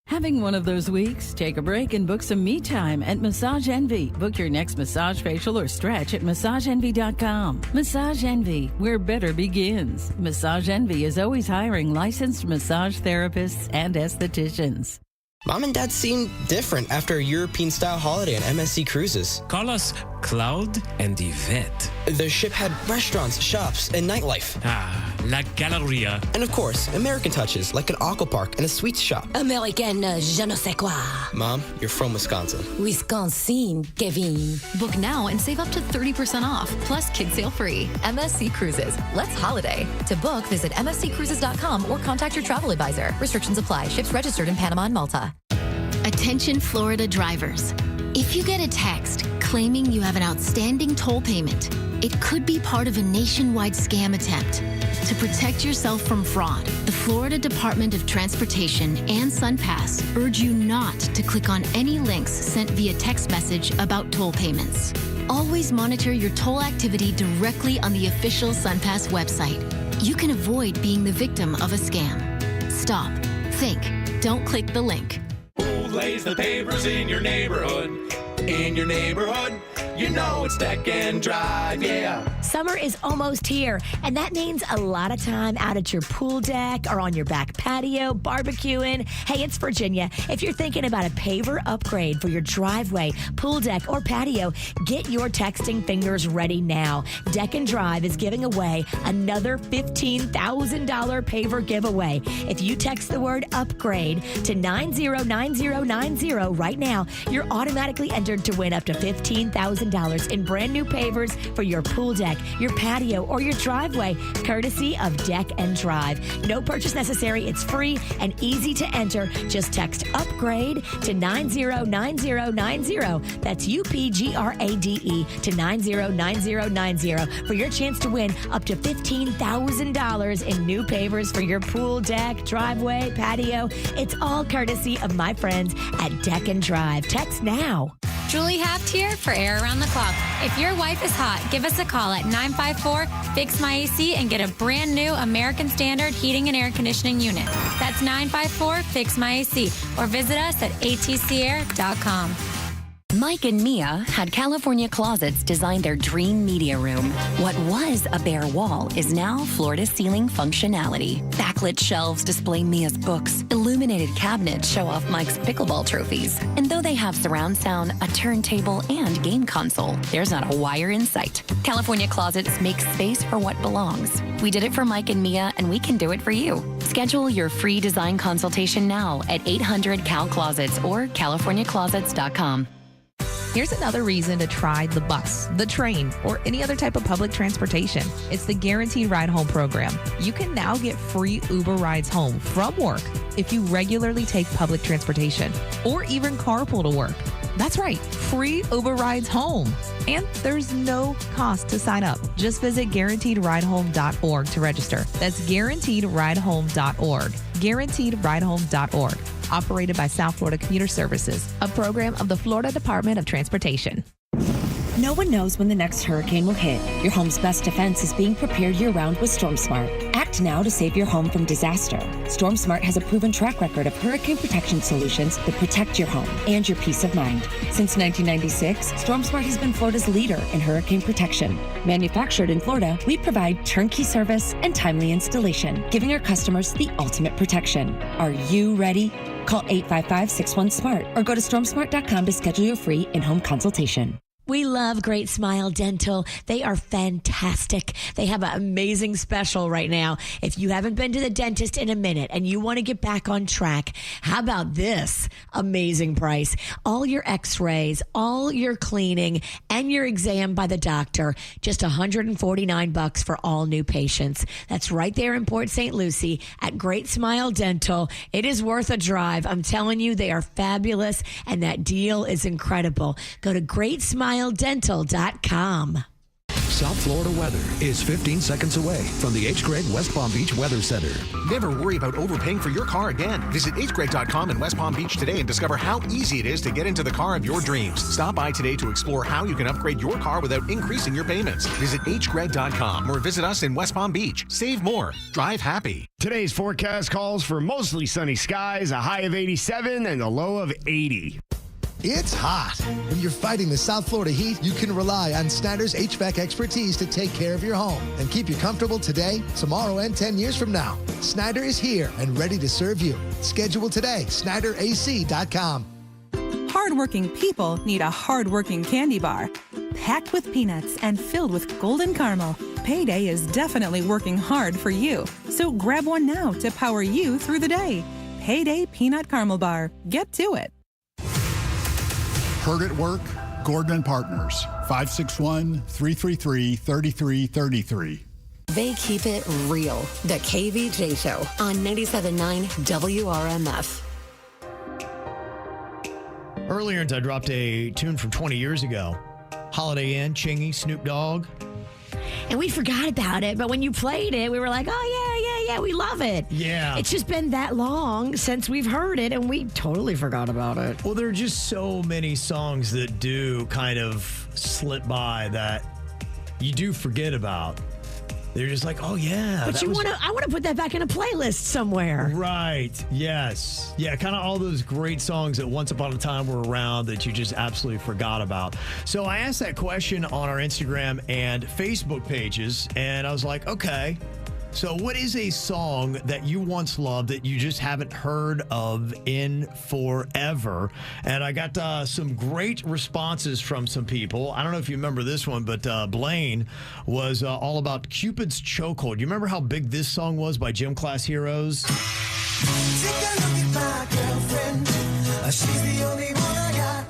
Having one of those weeks? Take a break and book some me time at Massage Envy. Book your next massage, facial, or stretch at MassageEnvy.com. Massage Envy, where better begins. Massage Envy is always hiring licensed massage therapists and estheticians. Mom and Dad seem different after a European-style holiday on MSC Cruises. Call us Cloud and Yvette. The ship had restaurants, shops, and nightlife. Ah, La Galleria. And of course, American touches like an aqua park and a sweets shop. American je ne sais quoi. Mom, you're from Wisconsin. Wisconsin, Kevin. Book now and save up to 30% off, plus kids sale free. MSC Cruises. Let's holiday. To book, visit msccruises.com or contact your travel advisor. Restrictions apply. Ships registered in Panama and Malta. Attention Florida drivers. If you get a text claiming you have an outstanding toll payment, it could be part of a nationwide scam attempt. To protect yourself from fraud, the Florida Department of Transportation and SunPass urge you not to click on any links sent via text message about toll payments. Always monitor your toll activity directly on the official SunPass website. You can avoid being the victim of a scam. Stop. Think. Don't click the link. Who lays the papers in your neighborhood? In your neighborhood, you know it's Deck and Drive, yeah. Summer is almost here, and that means a lot of time out at your pool deck or on your back patio, barbecuing. Hey, it's Virginia. If you're thinking about a paver upgrade for your driveway, pool deck, or patio, get your texting fingers ready now. Deck and Drive is giving away another $15,000 paver giveaway. If you text the word upgrade to 909090 right now, you're automatically entered to win up to $15,000 in brand new pavers for your pool deck, your patio, or your driveway, courtesy of Deck and Drive. No purchase necessary. It's free and easy to enter. Just text upgrade to 909090. That's UPGRADE to 909090 for your chance to win up to $15,000 in new pavers for your pool deck, driveway, patio. It's all courtesy of my friends at Deck and Drive. Text now. Julie Haft here for Air Around the Clock. If your wife is hot, give us a call at 954-FIX-MY-AC and get a brand new American Standard heating and air conditioning unit. That's 954-FIX-MY-AC or visit us at atcair.com. Mike and Mia had California Closets design their dream media room. What was a bare wall is now floor-to-ceiling functionality. Backlit shelves display Mia's books. Illuminated cabinets show off Mike's pickleball trophies. And though they have surround sound, a turntable, and game console, there's not a wire in sight. California Closets makes space for what belongs. We did it for Mike and Mia, and we can do it for you. Schedule your free design consultation now at 800-CAL-CLOSETS or californiaclosets.com. Here's another reason to try the bus, the train, or any other type of public transportation. It's the Guaranteed Ride Home program. You can now get free Uber rides home from work if you regularly take public transportation or even carpool to work. That's right, free Uber rides home. And there's no cost to sign up. Just visit guaranteedridehome.org to register. That's guaranteedridehome.org. Guaranteedridehome.org. Operated by South Florida Commuter Services, a program of the Florida Department of Transportation. No one knows when the next hurricane will hit. Your home's best defense is being prepared year-round with StormSmart. Act now to save your home from disaster. StormSmart has a proven track record of hurricane protection solutions that protect your home and your peace of mind. Since 1996, StormSmart has been Florida's leader in hurricane protection. Manufactured in Florida, we provide turnkey service and timely installation, giving our customers the ultimate protection. Are you ready? Call 855-61-SMART or go to stormsmart.com to schedule your free in-home consultation. We love Great Smile Dental. They are fantastic. They have an amazing special right now. If you haven't been to the dentist in a minute and you want to get back on track, how about this amazing price? All your x-rays, all your cleaning, and your exam by the doctor, just $149 for all new patients. That's right there in Port St. Lucie at Great Smile Dental. It is worth a drive. I'm telling you, they are fabulous, and that deal is incredible. Go to GreatSmileDental.com. South Florida weather is 15 seconds away from the H. Gregg West Palm Beach Weather Center. Never worry about overpaying for your car again. Visit hgreg.com in West Palm Beach today and discover how easy it is to get into the car of your dreams. Stop by today to explore how you can upgrade your car without increasing your payments. Visit hgreg.com or visit us in West Palm Beach. Save more. Drive happy. Today's forecast calls for mostly sunny skies, a high of 87 and a low of 80. It's hot. When you're fighting the South Florida heat, you can rely on Snyder's HVAC expertise to take care of your home and keep you comfortable today, tomorrow, and 10 years from now. Snyder is here and ready to serve you. Schedule today, SnyderAC.com. Hardworking people need a hardworking candy bar. Packed with peanuts and filled with golden caramel, Payday is definitely working hard for you. So grab one now to power you through the day. Payday Peanut Caramel Bar. Get to it. Heard at Work, Gordon & Partners, 561-333-3333. They keep it real. The KVJ Show on 97.9 WRMF. Earlier, I dropped a tune from 20 years ago. Holiday Inn, Chingy, Snoop Dogg. And we forgot about it, but when you played it, we were like, oh, yeah, we love it. Yeah. It's just been that long since we've heard it, and we totally forgot about it. Well, there are just so many songs that do kind of slip by that you do forget about. They're just like, oh, yeah. But I want to put that back in a playlist somewhere. Right. Yes. Yeah, kind of all those great songs that once upon a time were around that you just absolutely forgot about. So I asked that question on our Instagram and Facebook pages, and I was like, okay, so what is a song that you once loved that you just haven't heard of in forever? And I got some great responses from some people. I don't know if you remember this one, but Blaine was all about Cupid's Chokehold. You remember how big this song was by Gym Class Heroes? Take a look at my girlfriend. She's the only one I got.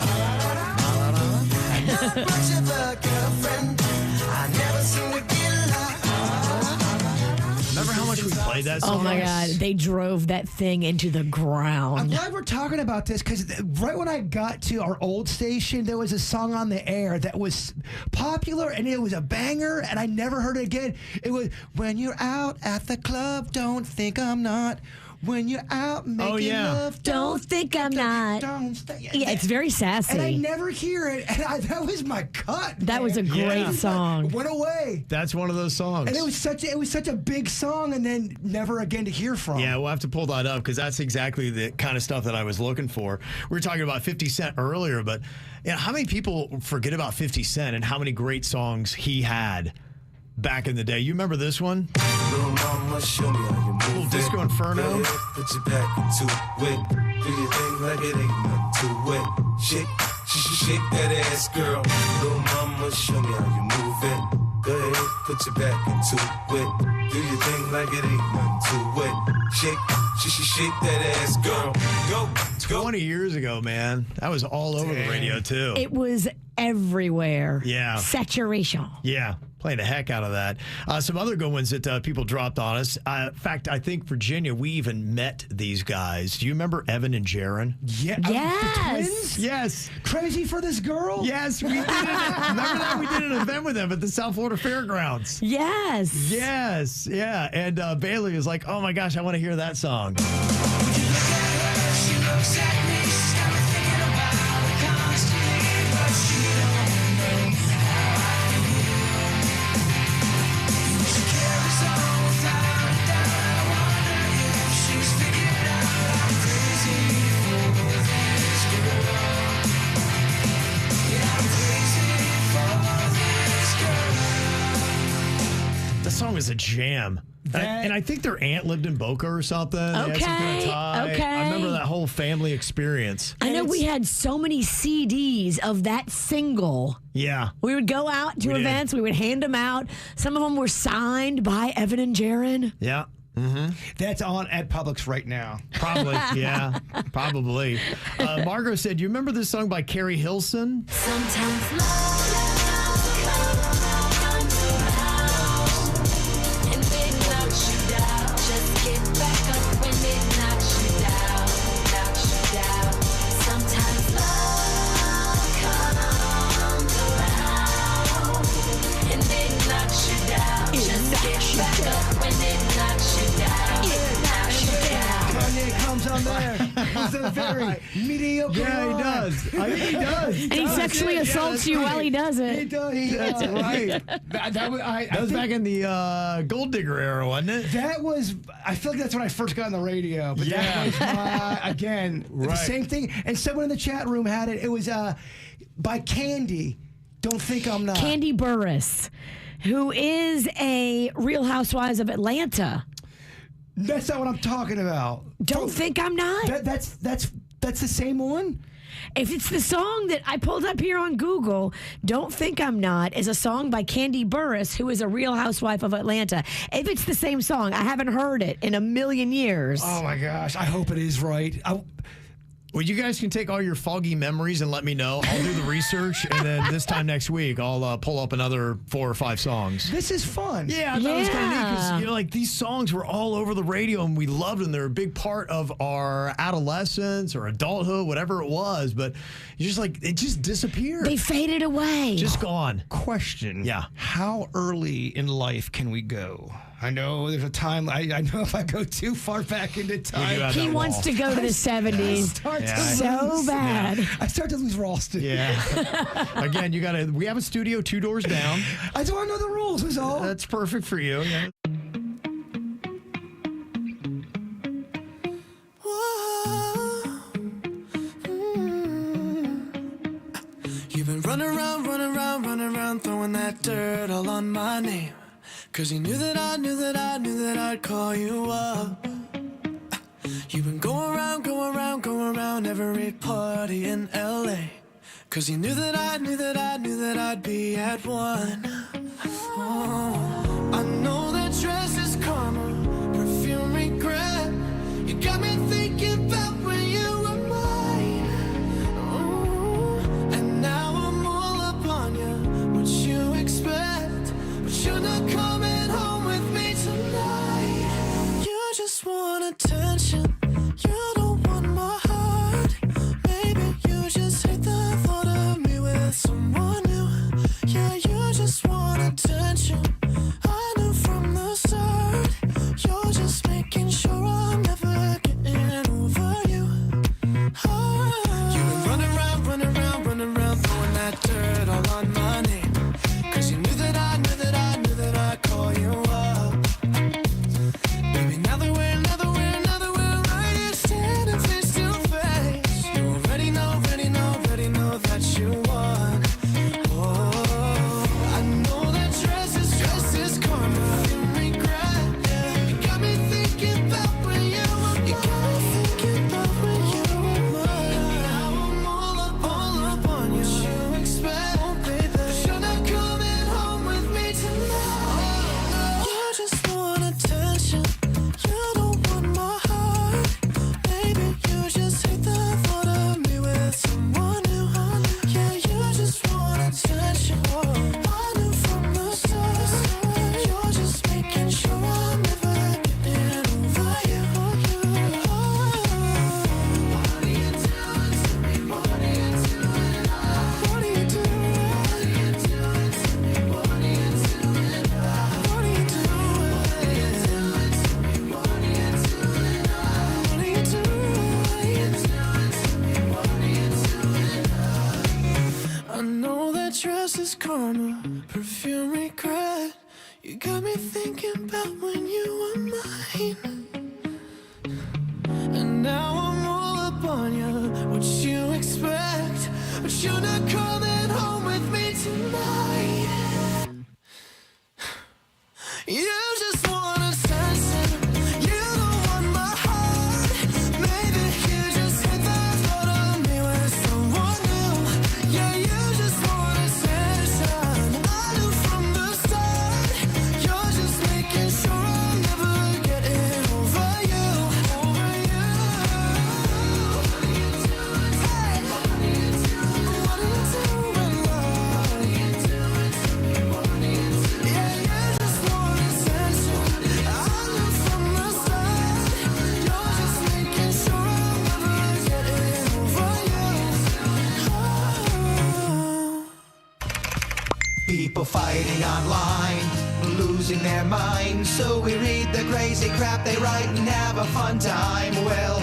Not much of a girlfriend. I never seem to get Remember how much we played that song? Oh, my God. They drove that thing into the ground. I'm glad we're talking about this because right when I got to our old station, there was a song on the air that was popular and it was a banger and I never heard it again. It was, when you're out at the club, don't think I'm not. When you're out making love, don't think I'm not. Don't stay. Yeah, it's very sassy. And I never hear it. And that was my cut. That was a great song. It went away. That's one of those songs. And it was such a big song and then never again to hear from. Yeah, we'll have to pull that up because that's exactly the kind of stuff that I was looking for. We were talking about 50 Cent earlier, but how many people forget about 50 Cent and how many great songs he had back in the day? You remember this one? Little mama, show me how you move. Little Disco Inferno. Put your back into it. Do your thing like it ain't nothing to it. Shake that ass, girl. Little mama, show me how you move it. Go ahead, put your back into it. Do your thing like it ain't nothing to it. Shake that ass, girl. Go. 20 years ago, man. That was all over the radio, too. It was everywhere. Yeah. Saturation. Yeah. Playing the heck out of that. Some other good ones that people dropped on us. In fact, I think Virginia, we even met these guys. Do you remember Evan and Jaron? Yeah. Yes. The twins? Yes. Crazy for this girl? Yes, we did it. Remember that? We did an event with them at the South Florida Fairgrounds. Yes. Yes. Yeah. And Bailey was like, oh my gosh, I want to hear that song. She looks at me, she's got me thinking about it constantly, but she don't know how I feel. She carries on without a doubt. I wonder if she's figured out I'm crazy for this girl. Yeah, I'm crazy for this girl. The song is a jam. And I think their aunt lived in Boca or something. They had some kind of tie. Okay. I remember that whole family experience. I know we had so many CDs of that single. Yeah. We would go out to events. We would hand them out. Some of them were signed by Evan and Jaron. Yeah. Mm-hmm. That's on at Publix right now. Probably, yeah. Probably. Margot said, you remember this song by Carrie Hilson? Sometimes love. Sometimes love comes around and then mows a very mediocre Yeah, he lawn. does. I think he does. And he sexually assaults you while he does it. He does. That's right. That was back in the Gold Digger era, wasn't it? That was, I feel like that's when I first got on the radio. But that was again, the same thing. And someone in the chat room had it. It was by Candy. Don't Think I'm Not. Candy Burris, who is a Real Housewives of Atlanta. That's not what I'm talking about. Don't Think I'm Not? That's the same one? If it's the song that I pulled up here on Google, Don't Think I'm Not is a song by Candy Burris, who is a Real Housewife of Atlanta. If it's the same song, I haven't heard it in a million years. Oh my gosh, I hope it is right. Well, you guys can take all your foggy memories and let me know. I'll do the research, and then this time next week, I'll pull up another 4 or 5 songs. This is fun. Yeah, I thought it was kind of neat because, you know, like these songs were all over the radio and we loved them. They're a big part of our adolescence or adulthood, whatever it was. But you just like, it just disappeared. They faded away. Just gone. Question. Yeah. How early in life can we go? I know there's a time, I know if I go too far back into time. He wants to go to the 70s so bad. I start to lose Ralston. Yeah. Again, we have a studio 2 doors down. I just want to know the rules, is all. That's perfect for you. Yeah. You've been running around, throwing that dirt all on my name. 'Cause you knew that I'd call you up. You've been going around every party in LA. 'Cause you knew that I'd be at one. Oh, I know that dress is karma, perfume regret. You got me thinking about when you were mine. Oh, and now I'm all up on you. What you expect? But you're not coming home with me tonight. You just want attention. You don't want my heart. Maybe you just hate the thought of me with someone new. Yeah, you just want attention. I knew from the start. You're just making sure I'm never getting over you. You've been running around, throwing that dirt all on my name. 'Cause you knew that I'd call you up. Baby, now that we're right here standing face to face, you already know that you won. Oh, I know that dress is karma, you regret. Yeah, you got me thinking about when you were mine. Now I'm all up on you. What you expect? Oh, baby, but you're not coming home with me tonight. You just want attention. You don't want my heart. Maybe you just hate the thought of me with someone new. Yeah, you just want attention. I knew from the start. You're just making sure I'm never getting over you. What are you doing to me? What are you doing? What are you doing? What are you doing to me? What are you doing? What are you doing? What are you doing to me? What are you doing? What are you doing? I know that dress is karma, perfume regret. You got me thinking about when you were mine. And now I'm all up on you. What you expect? But you're not coming home with me tonight. You just want attention. You don't want my heart. Maybe you just hate the thought of me with someone new. Yeah, you just want attention. I knew from the start. You're just making sure I'm never getting over you. Over you. What are you doing? Hey, what are you doing? What are you doing, love? What are you doing to me? What are you doing? Yeah, you just want attention. I knew from the start. You're just making sure I'm never getting over you. People fighting online, losing their minds. So we read the crazy crap they write and have a fun time. Well,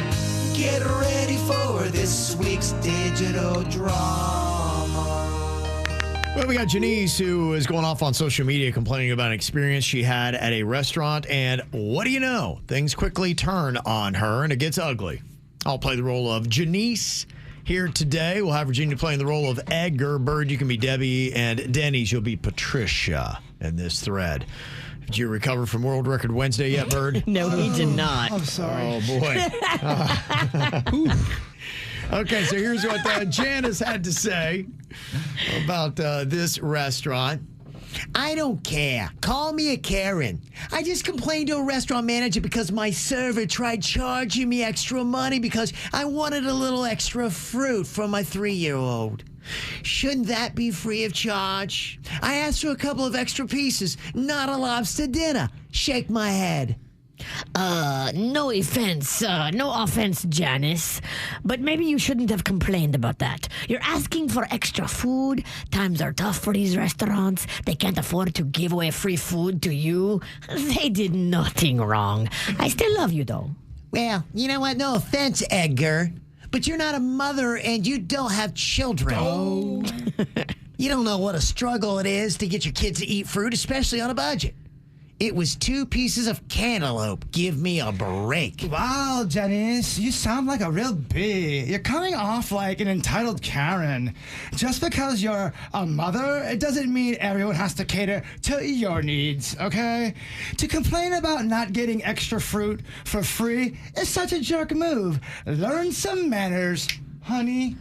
Get ready for this week's digital drama. Well, we got Janice, who is going off on social media complaining about an experience she had at a restaurant. And what do you know? Things quickly turn on her, and it gets ugly. I'll play the role of Janice here today. We'll have Virginia playing the role of Edgar. Bird, you can be Debbie. And Denny's, you'll be Patricia in this thread. Did you recover from World Record Wednesday yet, Bird? No, he did not. I'm sorry. Oh, boy. Okay, so here's what Janice had to say about this restaurant. I don't care. Call me a Karen. I just complained to a restaurant manager because my server tried charging me extra money because I wanted a little extra fruit for my 3-year-old. Shouldn't that be free of charge? I asked for a couple of extra pieces, not a lobster dinner. Shake my head. No offense, Janice, but maybe you shouldn't have complained about that. You're asking for extra food. Times are tough for these restaurants. They can't afford to give away free food to you. They did nothing wrong. I still love you, though. Well, you know what? No offense, Edgar, but you're not a mother and you don't have children. Oh. You don't know what a struggle it is to get your kids to eat fruit, especially on a budget. It was 2 pieces of cantaloupe. Give me a break. Wow, Janice, you sound like a real bee. You're coming off like an entitled Karen. Just because you're a mother, it doesn't mean everyone has to cater to your needs, okay? To complain about not getting extra fruit for free is such a jerk move. Learn some manners, honey.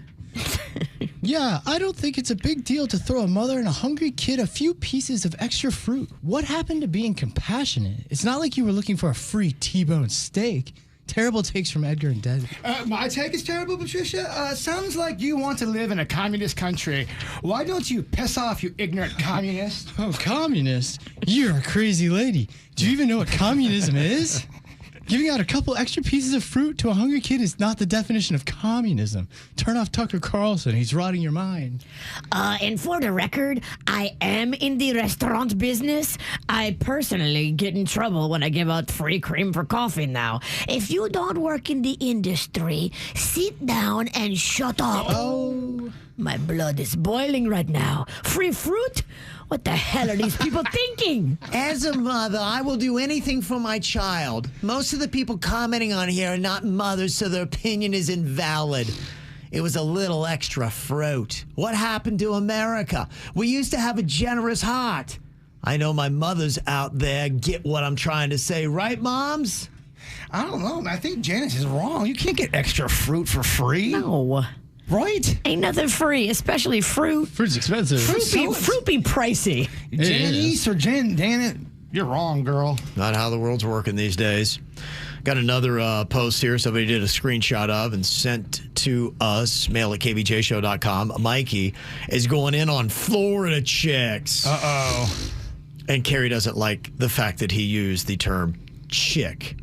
Yeah, I don't think it's a big deal to throw a mother and a hungry kid a few pieces of extra fruit. What happened to being compassionate? It's not like you were looking for a free T-bone steak. Terrible takes from Edgar and Debbie. My take is terrible, Patricia. Sounds like you want to live in a communist country. Why don't you piss off, you ignorant communist? Oh, communist? You're a crazy lady. Do you even know what communism is? Giving out a couple extra pieces of fruit to a hungry kid is not the definition of communism. Turn off Tucker Carlson. He's rotting your mind. And for the record, I am in the restaurant business. I personally get in trouble when I give out free cream for coffee now. If you don't work in the industry, sit down and shut up. Oh. My blood is boiling right now. Free fruit? What the hell are these people thinking? As a mother, I will do anything for my child. Most of the people commenting on here are not mothers, so their opinion is invalid. It was a little extra fruit. What happened to America? We used to have a generous heart. I know my mothers out there get what I'm trying to say, right, moms? I don't know. I think Janice is wrong. You can't get extra fruit for free. No. Right? Ain't nothing free, especially fruit. Fruit's expensive. Fruit be pricey. Janice or Janet, you're wrong, girl. Not how the world's working these days. Got another post here somebody did a screenshot of and sent to us, mail at kvjshow.com. Mikey is going in on Florida chicks. Uh-oh. And Carrie doesn't like the fact that he used the term chick.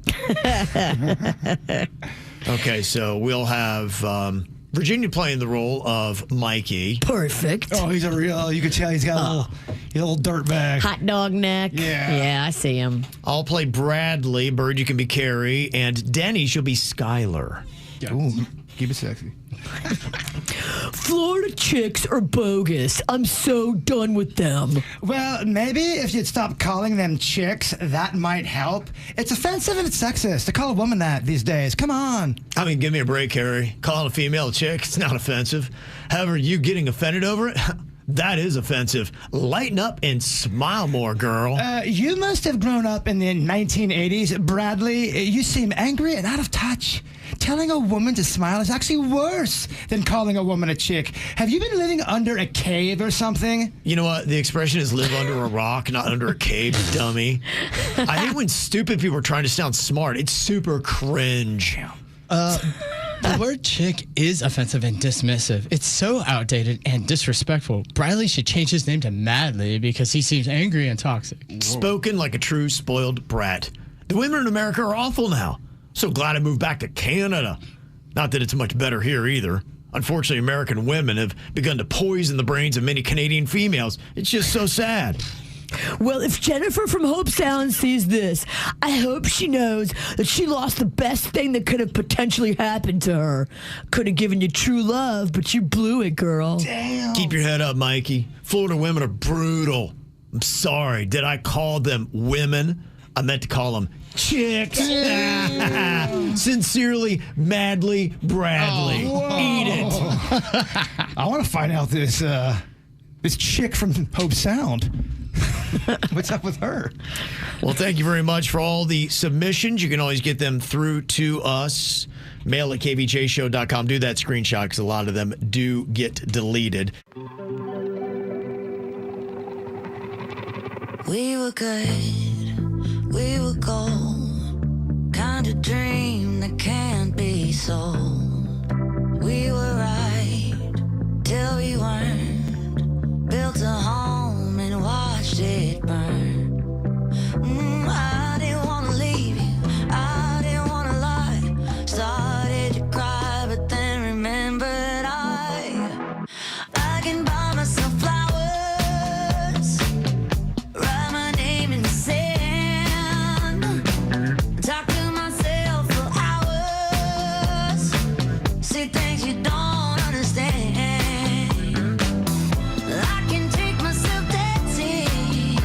Okay, so we'll have Virginia playing the role of Mikey. Perfect. Oh, he's a real, you can tell he's got a little dirt bag. Hot dog neck. Yeah, I see him. I'll play Bradley. Bird, you can be Carrie. And Denny, she'll be Skylar. Ooh, keep it sexy. Florida chicks are bogus. I'm so done with them. Well, maybe if you'd stop calling them chicks, that might help. It's offensive and it's sexist to call a woman that these days. Come on. I mean, give me a break, Carrie. Calling a female a chick, it's not offensive. However, you getting offended over it, that is offensive. Lighten up and smile more, girl. You must have grown up in the 1980s. Bradley, you seem angry and out of touch. Telling a woman to smile is actually worse than calling a woman a chick. Have you been living under a cave or something? You know what? The expression is live under a rock, not under a cave, dummy. I hate when stupid people are trying to sound smart. It's super cringe. The word chick is offensive and dismissive. It's so outdated and disrespectful. Bradley should change his name to Madly because he seems angry and toxic. Spoken like a true spoiled brat. The women in America are awful now. So glad I moved back to Canada. Not that it's much better here either. Unfortunately, American women have begun to poison the brains of many Canadian females. It's just so sad. Well, if Jennifer from Hope Sound sees this, I hope she knows that she lost the best thing that could have potentially happened to her. Could have given you true love, but you blew it, girl. Damn. Keep your head up, Mikey. Florida women are brutal. I'm sorry. Did I call them women? I meant to call them chicks. Sincerely, madly, Bradley. Eat it. I want to find out this chick from Hope Sound. What's up with her? Well, thank you very much for all the submissions. You can always get them through to us. Mail at kvjshow.com. Do that screenshot because a lot of them do get deleted. We were good, we were gold, kind of dream that can't be sold. We were right till we weren't, built a home and watched it burn. I didn't want to leave you, I didn't want to lie, started to cry but then remembered I can buy myself flowers, write my name in the sand, talk to myself for hours, see things you don't understand. I can take myself dancing,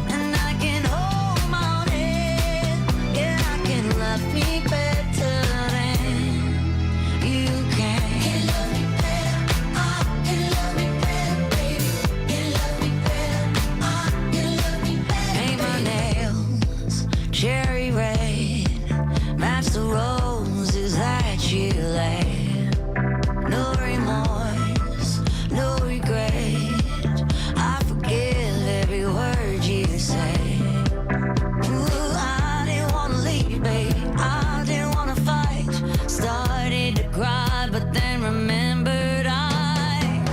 and I can hold my own head. Yeah, I can love me better than you can. Can love me better, I can love me better, baby. Can love me better, I can love me better. Paint my nails cherry red, match the roses that you laid. No remorse, no regret. I forgive every word you say. Ooh, I didn't want to leave, babe. I didn't want to fight. Started to cry, but then remembered I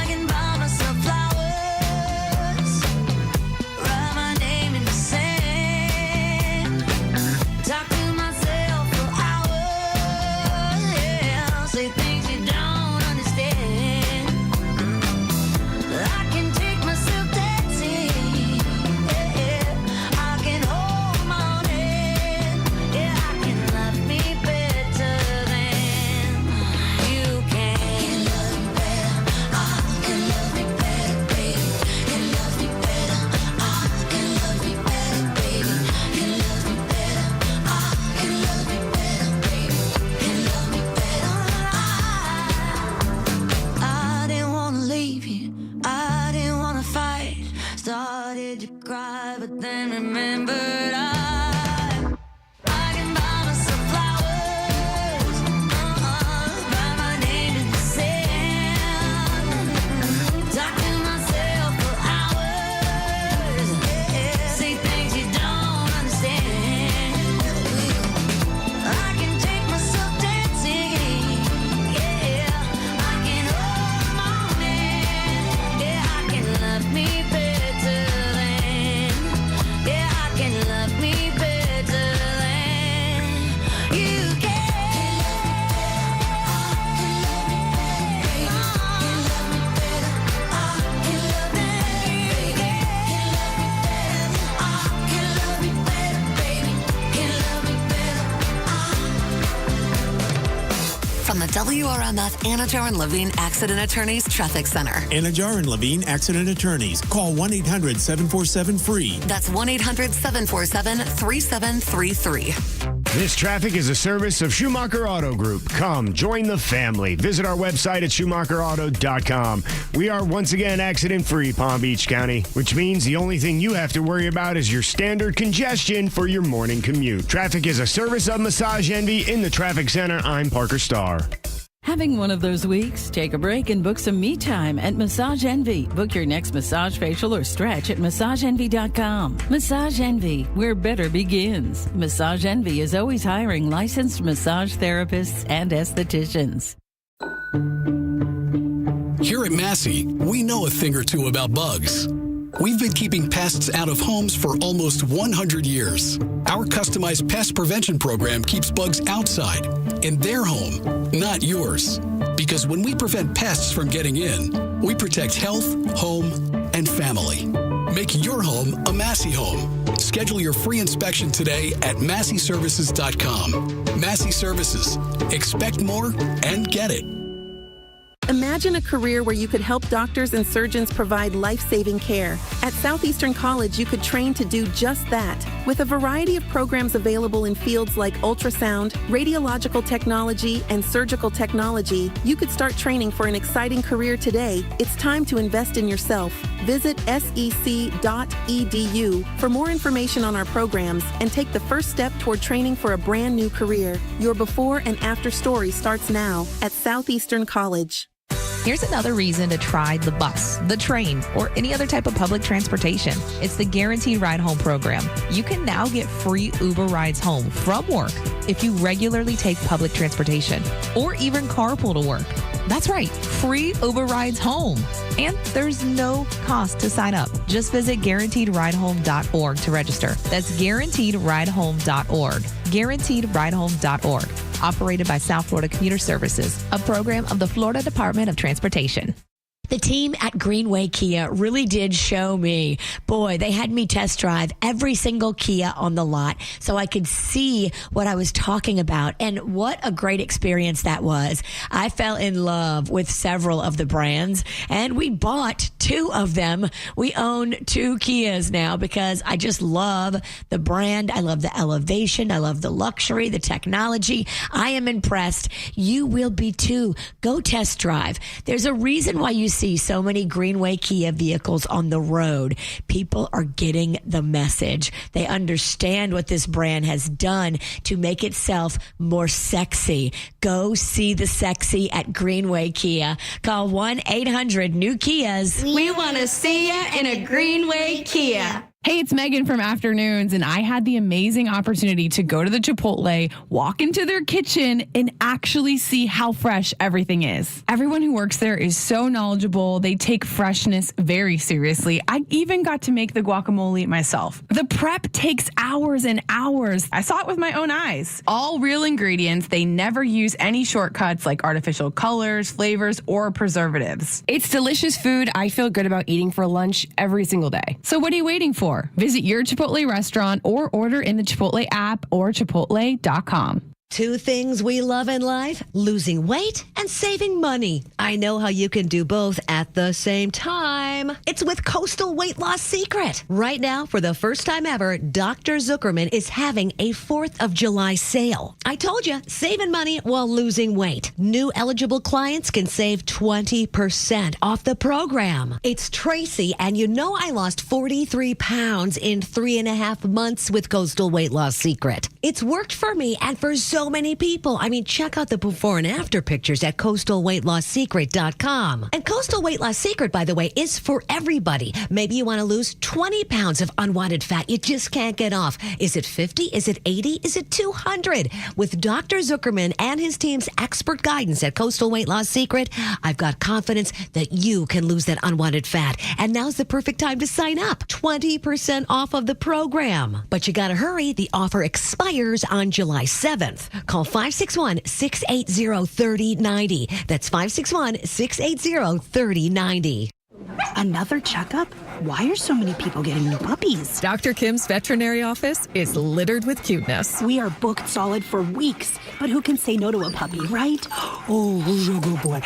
can buy myself flowers, write my name in the sand, talk to myself for hours, yeah, say things you don't understand. I can take myself dancing, yeah, I can hold my own head, yeah, I can love me better than you can. Can love me better, I can love me better, baby. Can love me better, I can love me better, baby. Can love me better, I can love me better, baby. Can love me better, I didn't want to leave you, I didn't want to fight. Started to cry, but then remembered I can buy myself flowers, write my name in the sand, talk to myself for hours, yeah, say things you don't understand. I can take myself dancing, yeah, I can hold my own hand, yeah, I can love me better than, yeah, I can love me better than you can. From the WRMF Anajar and Levine Accident Attorneys Traffic Center. Anajar and Levine Accident Attorneys. Call 1-800-747-FREE. That's 1-800-747-3733. This traffic is a service of Schumacher Auto Group. Come, join the family. Visit our website at schumacherauto.com. We are once again accident-free, Palm Beach County, which means the only thing you have to worry about is your standard congestion for your morning commute. Traffic is a service of Massage Envy in the traffic center. I'm Parker Starr. Having one of those weeks? Take a break and book some me time at Massage Envy. Book your next massage, facial, or stretch at massageenvy.com. Massage Envy, where better begins. Massage Envy is always hiring licensed massage therapists and estheticians. Here at Massey, we know a thing or two about bugs. We've been keeping pests out of homes for almost 100 years. Our customized pest prevention program keeps bugs outside, in their home, not yours. Because when we prevent pests from getting in, we protect health, home, and family. Make your home a Massey home. Schedule your free inspection today at MasseyServices.com. Massey Services. Expect more and get it. Imagine a career where you could help doctors and surgeons provide life-saving care. At Southeastern College, you could train to do just that. With a variety of programs available in fields like ultrasound, radiological technology, and surgical technology, you could start training for an exciting career today. It's time to invest in yourself. Visit sec.edu for more information on our programs and take the first step toward training for a brand new career. Your before and after story starts now at Southeastern College. Here's another reason to try the bus, the train, or any other type of public transportation. It's the Guaranteed Ride Home program. You can now get free Uber rides home from work if you regularly take public transportation or even carpool to work. That's right, free Uber rides home. And there's no cost to sign up. Just visit guaranteedridehome.org to register. That's guaranteedridehome.org. Guaranteedridehome.org. Operated by South Florida Commuter Services, a program of the Florida Department of Transportation. The team at Greenway Kia really did show me. Boy, they had me test drive every single Kia on the lot so I could see what I was talking about. And what a great experience that was. I fell in love with several of the brands, and we bought 2 of them. We own 2 Kias now because I just love the brand. I love the elevation. I love the luxury, the technology. I am impressed. You will be too. Go test drive. There's a reason why you see so many Greenway Kia vehicles on the road. People are getting the message. They understand what this brand has done to make itself more sexy. Go see the sexy at Greenway Kia. Call 1-800-NEW-KIAs. We want to see you in a Greenway Kia. Hey, it's Megan from Afternoons, and I had the amazing opportunity to go to the Chipotle, walk into their kitchen, and actually see how fresh everything is. Everyone who works there is so knowledgeable. They take freshness very seriously. I even got to make the guacamole myself. The prep takes hours and hours. I saw it with my own eyes. All real ingredients. They never use any shortcuts like artificial colors, flavors, or preservatives. It's delicious food I feel good about eating for lunch every single day. So what are you waiting for? Visit your Chipotle restaurant or order in the Chipotle app or chipotle.com. 2 things we love in life: losing weight and saving money. I know how you can do both at the same time. It's with Coastal Weight Loss Secret. Right now, for the first time ever, Dr. Zuckerman is having a 4th of July sale. I told you, saving money while losing weight. New eligible clients can save 20% off the program. It's Tracy, and you know I lost 43 pounds in 3.5 months with Coastal Weight Loss Secret. It's worked for me and for so many people. I mean, check out the before and after pictures at coastalweightlosssecret.com. And Coastal Weight Loss Secret, by the way, is for everybody. Maybe you want to lose 20 pounds of unwanted fat you just can't get off. Is it 50? Is it 80? Is it 200? With Dr. Zuckerman and his team's expert guidance at Coastal Weight Loss Secret, I've got confidence that you can lose that unwanted fat. And now's the perfect time to sign up. 20% off of the program. But you got to hurry. The offer expires on July 7th. Call 561-680-3090. That's 561-680-3090. Another checkup? Why are so many people getting new puppies? Dr. Kim's veterinary office is littered with cuteness. We are booked solid for weeks, but who can say no to a puppy, right? Oh, who's a good boy?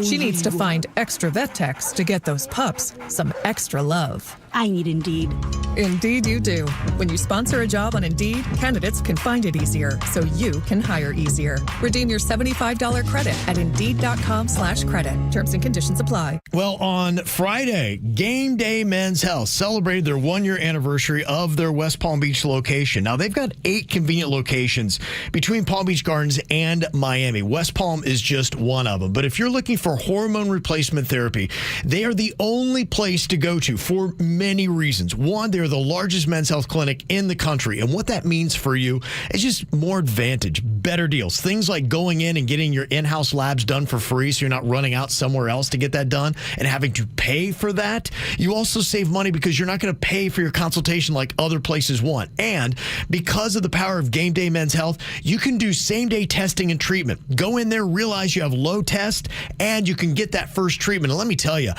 She needs to find extra vet techs to get those pups some extra love. I need Indeed. Indeed you do. When you sponsor a job on Indeed, candidates can find it easier, so you can hire easier. Redeem your $75 credit at Indeed.com/credit. Terms and conditions apply. Well, on Friday, Game Day Men's Health celebrated their 1-year anniversary of their West Palm Beach location. Now, they've got 8 convenient locations between Palm Beach Gardens and Miami. West Palm is just one of them. But if you're looking for hormone replacement therapy, they are the only place to go to for many reasons. One, they're the largest men's health clinic in the country. And what that means for you is just more advantage, better deals. Things like going in and getting your in-house labs done for free so you're not running out somewhere else to get that done and having to pay for that. You also save money because you're not going to pay for your consultation like other places want. And because of the power of Game Day Men's Health, you can do same-day testing and treatment. Go in there, realize you have low test, and you can get that first treatment. And let me tell you,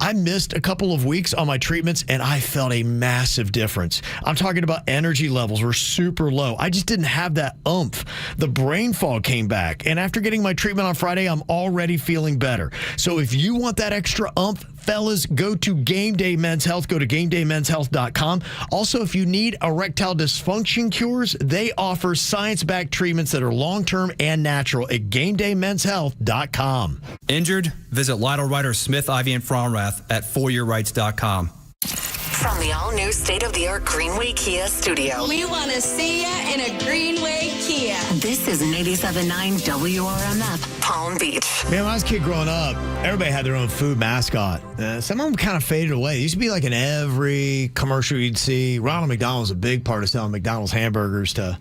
I missed a couple of weeks on my treatments, and I felt a massive difference. I'm talking about energy levels were super low. I just didn't have that oomph. The brain fog came back, and after getting my treatment on Friday, I'm already feeling better. So if you want that extra oomph, fellas, go to Game Day Men's Health. Go to GameDayMen'sHealth.com. Also, if you need erectile dysfunction cures, they offer science-backed treatments that are long-term and natural at GameDayMen'sHealth.com. Injured? Visit Lytle Ryder Smith, Ivy, and Fromrath at foryourrights.com. From the all-new state-of-the-art Greenway Kia studio. We want to see ya in a Greenway Kia. This is 97.9 WRMF, Palm Beach. Man, when I was a kid growing up, everybody had their own food mascot. Some of them kind of faded away. It used to be like in every commercial you'd see. Ronald McDonald was a big part of selling McDonald's hamburgers to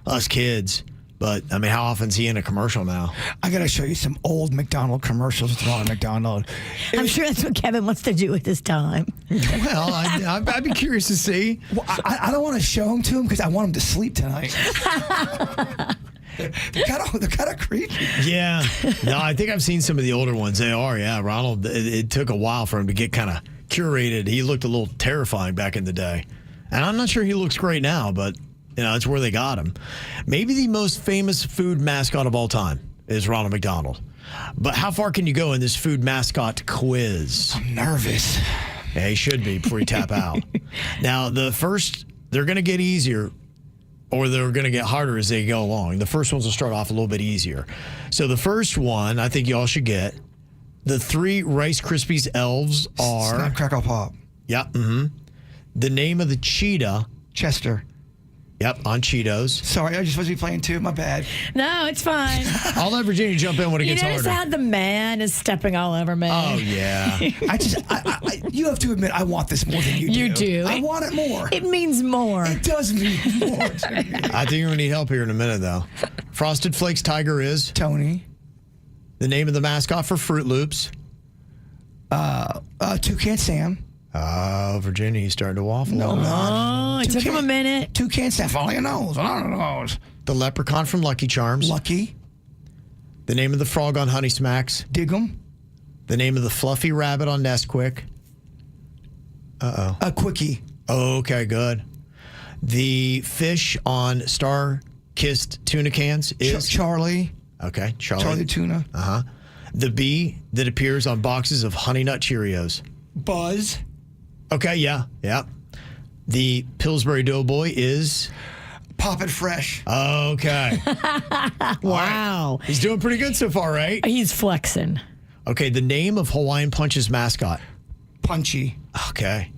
us kids. But, I mean, how often is he in a commercial now? I got to show you some old McDonald commercials with Ronald McDonald. I'm sure that's what Kevin wants to do with his time. Well, I'd be curious to see. Well, I don't want to show them to him because I want him to sleep tonight. They're kind of creepy. Yeah. No, I think I've seen some of the older ones. They are, yeah. Ronald, it took a while for him to get kind of curated. He looked a little terrifying back in the day. And I'm not sure he looks great now, but... that's where they got him. Maybe the most famous food mascot of all time is Ronald McDonald. But how far can you go in this food mascot quiz? I'm nervous. Yeah, you should be before you tap out. Now, they're going to get easier or they're going to get harder as they go along. The first ones will start off a little bit easier. So the first one, I think you all should get. The 3 Rice Krispies elves are... Snap, Crackle, Pop. Yep. Mm-hmm. The name of the cheetah... Chester. Yep, on Cheetos. Sorry, I just supposed to be playing too. My bad. No, it's fine. I'll let Virginia jump in when it gets harder. You notice how the man is stepping all over me? Oh, yeah. You have to admit, I want this more than you do. You do. I want it more. It means more. It does mean more to me. I think you're going to need help here in a minute, though. Frosted Flakes Tiger is? Tony. The name of the mascot for Fruit Loops? Toucan Sam. Oh, Virginia, he's starting to waffle. No, it took him a minute. Toucan Sam, follow your nose. Nose. The leprechaun from Lucky Charms. Lucky. The name of the frog on Honey Smacks. Dig'em. The name of the fluffy rabbit on Nesquik. Uh-oh. A Quickie. Oh, okay, good. The fish on Star-Kissed tuna cans is? Charlie. Okay, Charlie. Charlie tuna. Uh-huh. The bee that appears on boxes of Honey Nut Cheerios. Buzz. Okay, yeah. The Pillsbury Doughboy is? Poppin' Fresh. Okay. Wow. Right. He's doing pretty good so far, right? He's flexing. Okay, the name of Hawaiian Punch's mascot? Punchy. Okay.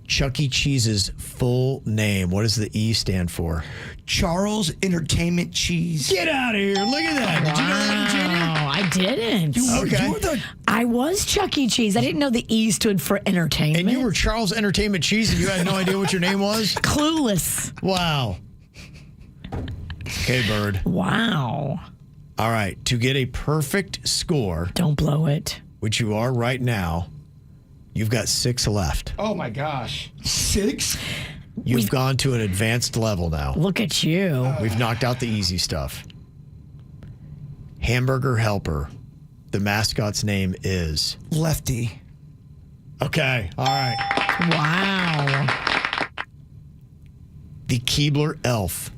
Chuck E. Cheese's full name. What does the E stand for? Charles Entertainment Cheese. Get out of here. Look at that. Did you know that, Virginia? No, I didn't. I was Chuck E. Cheese. I didn't know the E stood for entertainment. And you were Charles Entertainment Cheese and you had no idea what your name was? Clueless. Wow. Okay, Bird. Wow. All right. To get a perfect score. Don't blow it. Which you are right now. You've got 6 left. Oh, my gosh. 6? You've gone to an advanced level now. Look at you. We've knocked out the easy stuff. Hamburger Helper. The mascot's name is? Lefty. Okay. All right. Wow. The Keebler Elf.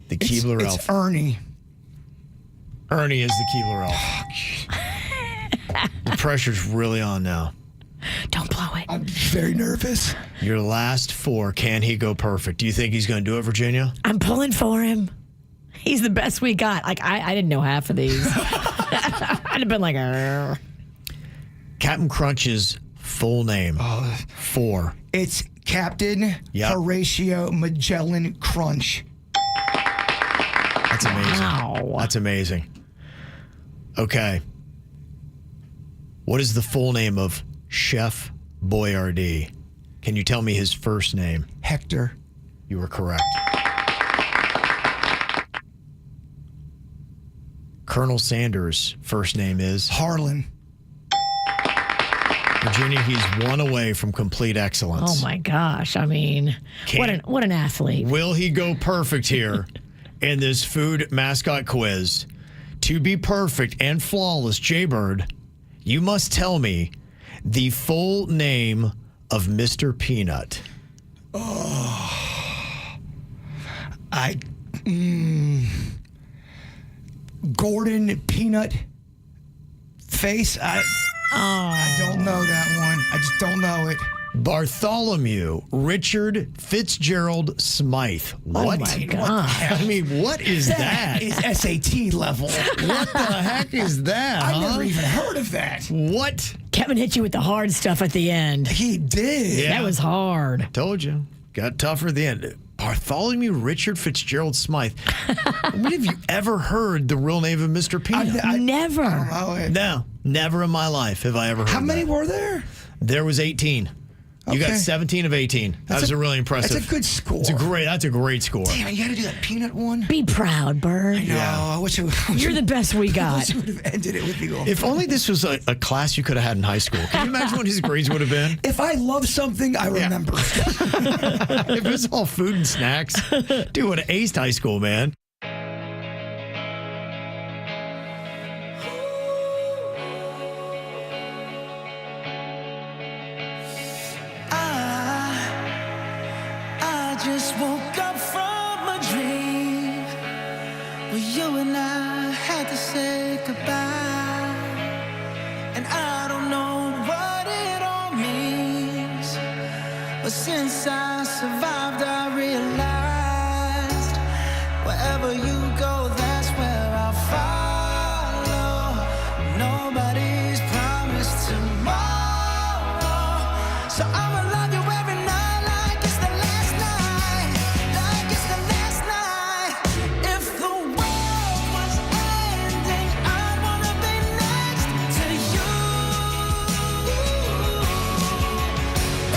The Keebler Elf. It's Ernie. Ernie is the Keebler Elf. The pressure's really on now. Don't blow it. I'm very nervous. Your last 4. Can he go perfect? Do you think he's going to do it, Virginia? I'm pulling for him. He's the best we got. Like, I didn't know half of these. I'd have been like, Captain Crunch's full name. 4. It's Captain Horatio Magellan Crunch. That's amazing. Wow. That's amazing. Okay. What is the full name of Chef Boyardee? Can you tell me his first name? Hector. You were correct. Colonel Sanders' first name is? Harlan. Virginia, he's 1 away from complete excellence. oh my gosh. I mean, what an athlete. Will he go perfect here in this food mascot quiz? To be perfect and flawless, Jaybird, You must tell me the full name of Mr. Peanut. Gordon Peanut Face. I don't know that one. I just don't know it. Bartholomew Richard Fitzgerald Smythe. What? Oh my God. I mean, what is that? Is SAT level. What the heck is that? I huh? never even heard of that. What? Kevin hit you with the hard stuff at the end. He did. Yeah. That was hard. Told you. Got tougher at the end. Bartholomew Richard Fitzgerald Smythe. When have you ever heard the real name of Mr. Peanut? Never. I don't know it. No, never in my life have I ever heard How many that. were there? There was 18. You got Okay. 17 of 18. That was a really impressive. That's a good score. That's a great score. Damn, you got to do that peanut one. Be proud, Bird. No, I wish You're the best we I got. wish you would have ended it with you. If only this was a class you could have had in high school. Can you imagine what his grades would have been? If I love something, I remember. If it was all food and snacks, dude would have aced high school, man. I just woke up from a dream where you and I had to say goodbye. And I don't know what it all means, but since I survived, I realized wherever you go, that's where I'll follow. Nobody's promised tomorrow, so I'ma love you every night like it's the last night, like it's the last night. If the world was ending, I'd wanna be next to you.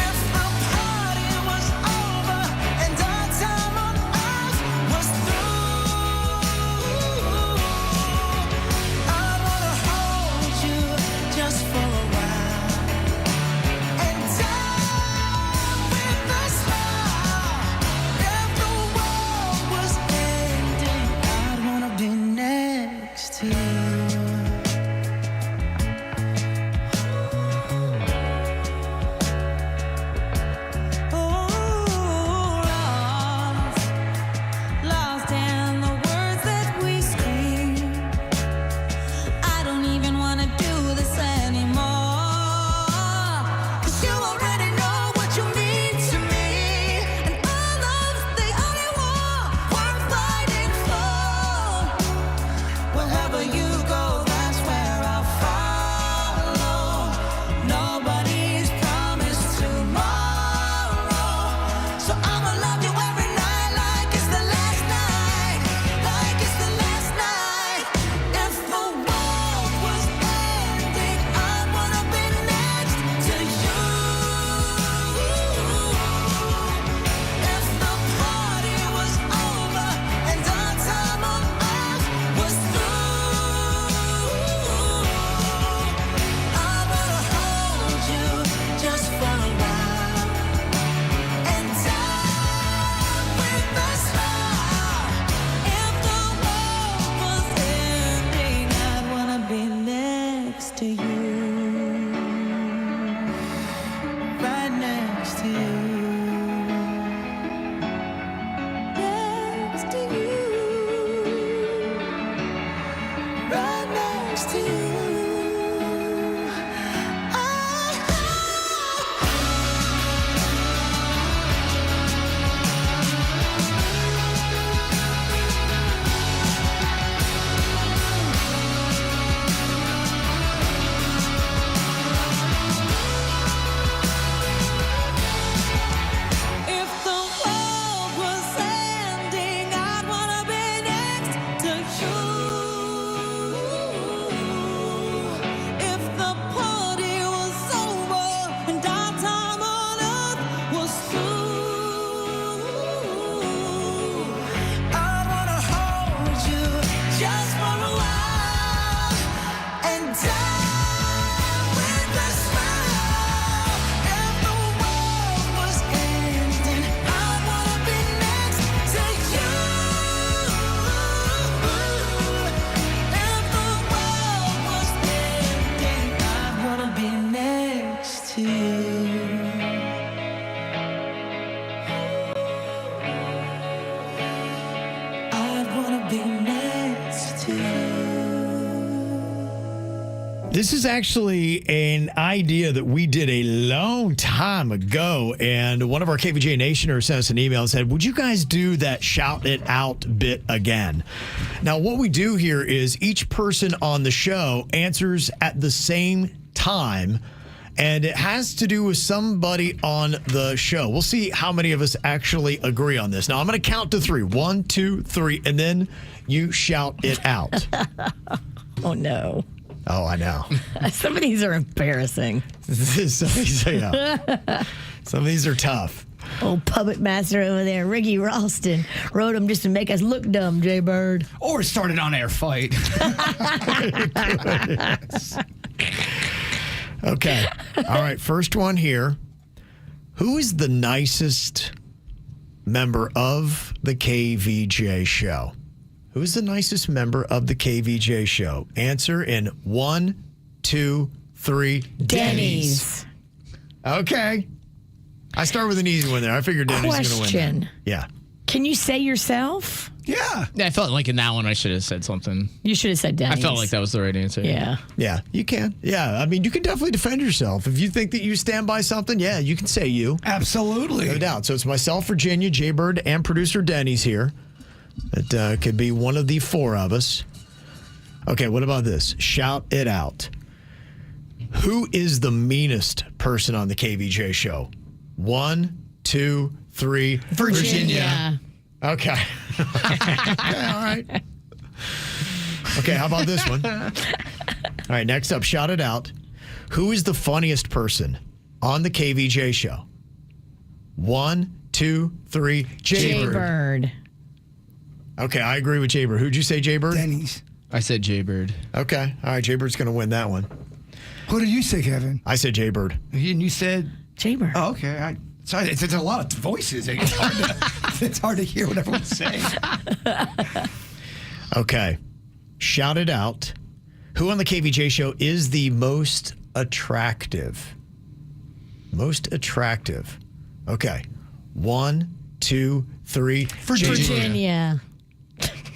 If the party was over and our time on earth was through, I'd wanna hold you just for a while and die with a smile. If the world was ending, I'd wanna be next to you. Lost in the words that we scream. I don't even wanna do this anymore, 'cause you already know what you mean to me, and all love's the only war worth fighting for. Wherever you go, that's where I'll follow. Nobody's promised tomorrow, so I'ma love you every night like it's the last night, like it's the last night. If the world was ending, I'd wanna be next to you. If the party was over and our time on earth was through, I wanna hold you just for a while and die with a smile. If the world was ending, I'd wanna be next to you, right next to you, next to you, right next to you. This is actually an idea that we did a long time ago, and one of our KVJ Nationers sent us an email and said, would you guys do that shout it out bit again? Now, what we do here is each person on the show answers at the same time, and it has to do with somebody on the show. We'll see how many of us actually agree on this. Now, I'm going to count to 3. 1, 2, 3, and then you shout it out. Oh, no. Oh, I know. Some of these are embarrassing. Some of these are tough. Old puppet master over there, Ricky Ralston, wrote them just to make us look dumb, Jay Bird. Or start an on-air fight. Okay. All right. First one here. Who is the nicest member of the KVJ show? Who is the nicest member of the KVJ show? Answer in 1, 2, 3. Denny's. Okay. I start with an easy one there. I figured Denny's was going to win. Question. That. Yeah. Can you say yourself? Yeah. I felt like in that one I should have said something. You should have said Denny's. I felt like that was the right answer. Yeah. Yeah, you can. Yeah, I mean, you can definitely defend yourself. If you think that you stand by something, yeah, you can say you. Absolutely. No doubt. So it's myself, Virginia, Jay Bird, and producer Denny's here. It could be one of the 4 of us. Okay, what about this? Shout it out. Who is the meanest person on the KVJ show? 1, 2, 3. Virginia. Okay. Okay, all right. Okay, how about this one? All right, next up, shout it out. Who is the funniest person on the KVJ show? 1, 2, 3. Jay Bird. Okay, I agree with Jay Bird. Who'd you say, Jay Bird? Denny's. I said Jay Bird. Okay, all right, Jay Bird's going to win that one. Who did you say, Kevin? I said Jay Bird. You said Jay Bird. Oh, okay. Sorry, it's a lot of voices. It's hard to hear what everyone's saying. Okay, shout it out. Who on the KVJ show is the most attractive? Most attractive. Okay, 1, 2, 3. Virginia.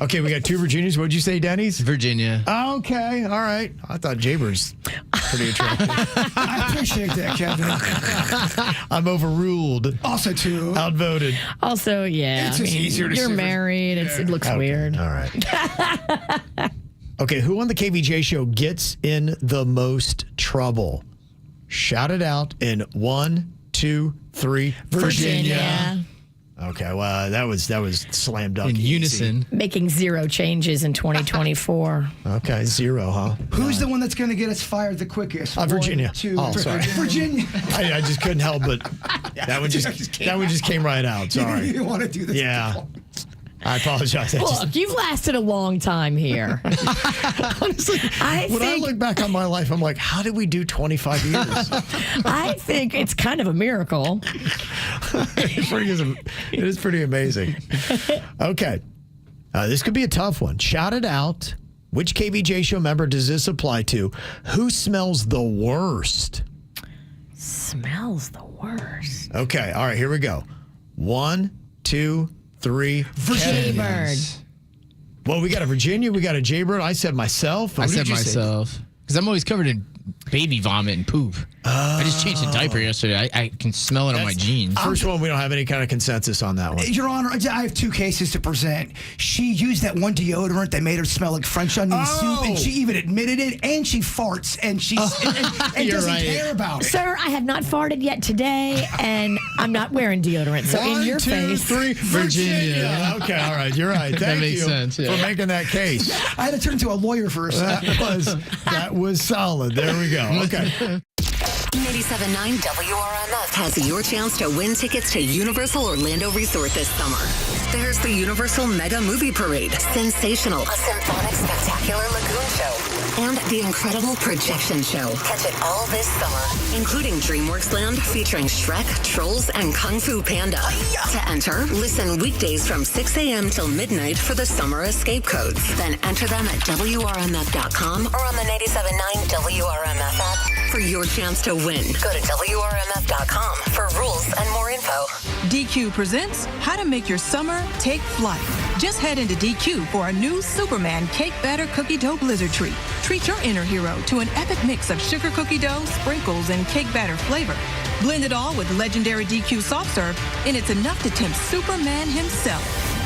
Okay, we got 2 Virginias. What'd you say, Denny's? Virginia. Okay, all right. I thought Jaybir's pretty attractive. I appreciate that, Kevin. I'm overruled. Also, too. Outvoted. Also, yeah. It's just easier to You're see. married. It looks weird. All right. Okay, who on the KVJ show gets in the most trouble? Shout it out in 1, 2, 3. Virginia. Okay, well, that was slam dunk. In unison. Making 0 changes in 2024. Okay, 0, huh? Who's the one that's going to get us fired the quickest? Virginia. 1, 2, Oh, sorry. Virginia. I just couldn't help but that one just came right out. Sorry. You want to do this? Yeah. I apologize. Look, you've lasted a long time here. Honestly, I look back on my life, I'm like, how did we do 25 years? I think it's kind of a miracle. It is pretty amazing. Okay. This could be a tough one. Shout it out. Which KVJ show member does this apply to? Who smells the worst? Smells the worst. Okay. All right. Here we go. 1, 2, 3. Jay Bird. Well, we got a Virginia. We got a Jay Bird. I said myself. I said myself. Because I'm always covered in baby vomit and poop. I just changed a diaper yesterday. I can smell it on my jeans. First one, we don't have any kind of consensus on that one. Your Honor, I have 2 cases to present. She used that one deodorant that made her smell like French onion soup, and she even admitted it, and she farts, and she and doesn't care about it. Sir, I have not farted yet today, and I'm not wearing deodorant. So 1, in your 2, face. 3, Virginia. Okay, all right. You're right. Thank That makes you sense, yeah. for making that case. I had to turn to a lawyer for a second. That was solid. There we go. Okay. 97.9 WRMF has your chance to win tickets to Universal Orlando Resort this summer. There's the Universal Mega Movie Parade, Sensational, a symphonic spectacular lagoon show, and the incredible projection show. Catch it all this summer, including DreamWorks Land featuring Shrek, Trolls, and Kung Fu Panda. To enter, listen weekdays from 6 a.m. till midnight for the summer escape codes. Then enter them at WRMF.com or on the 97.9 WRMF app for your chance to win. Go to WRMF.com for rules and more info. DQ presents How to Make Your Summer Take Flight. Just head into DQ for a new Superman Cake Batter Cookie Dough Blizzard Treat. Treat Treat your inner hero to an epic mix of sugar cookie dough, sprinkles, and cake batter flavor. Blend it all with legendary DQ soft serve, and it's enough to tempt Superman himself.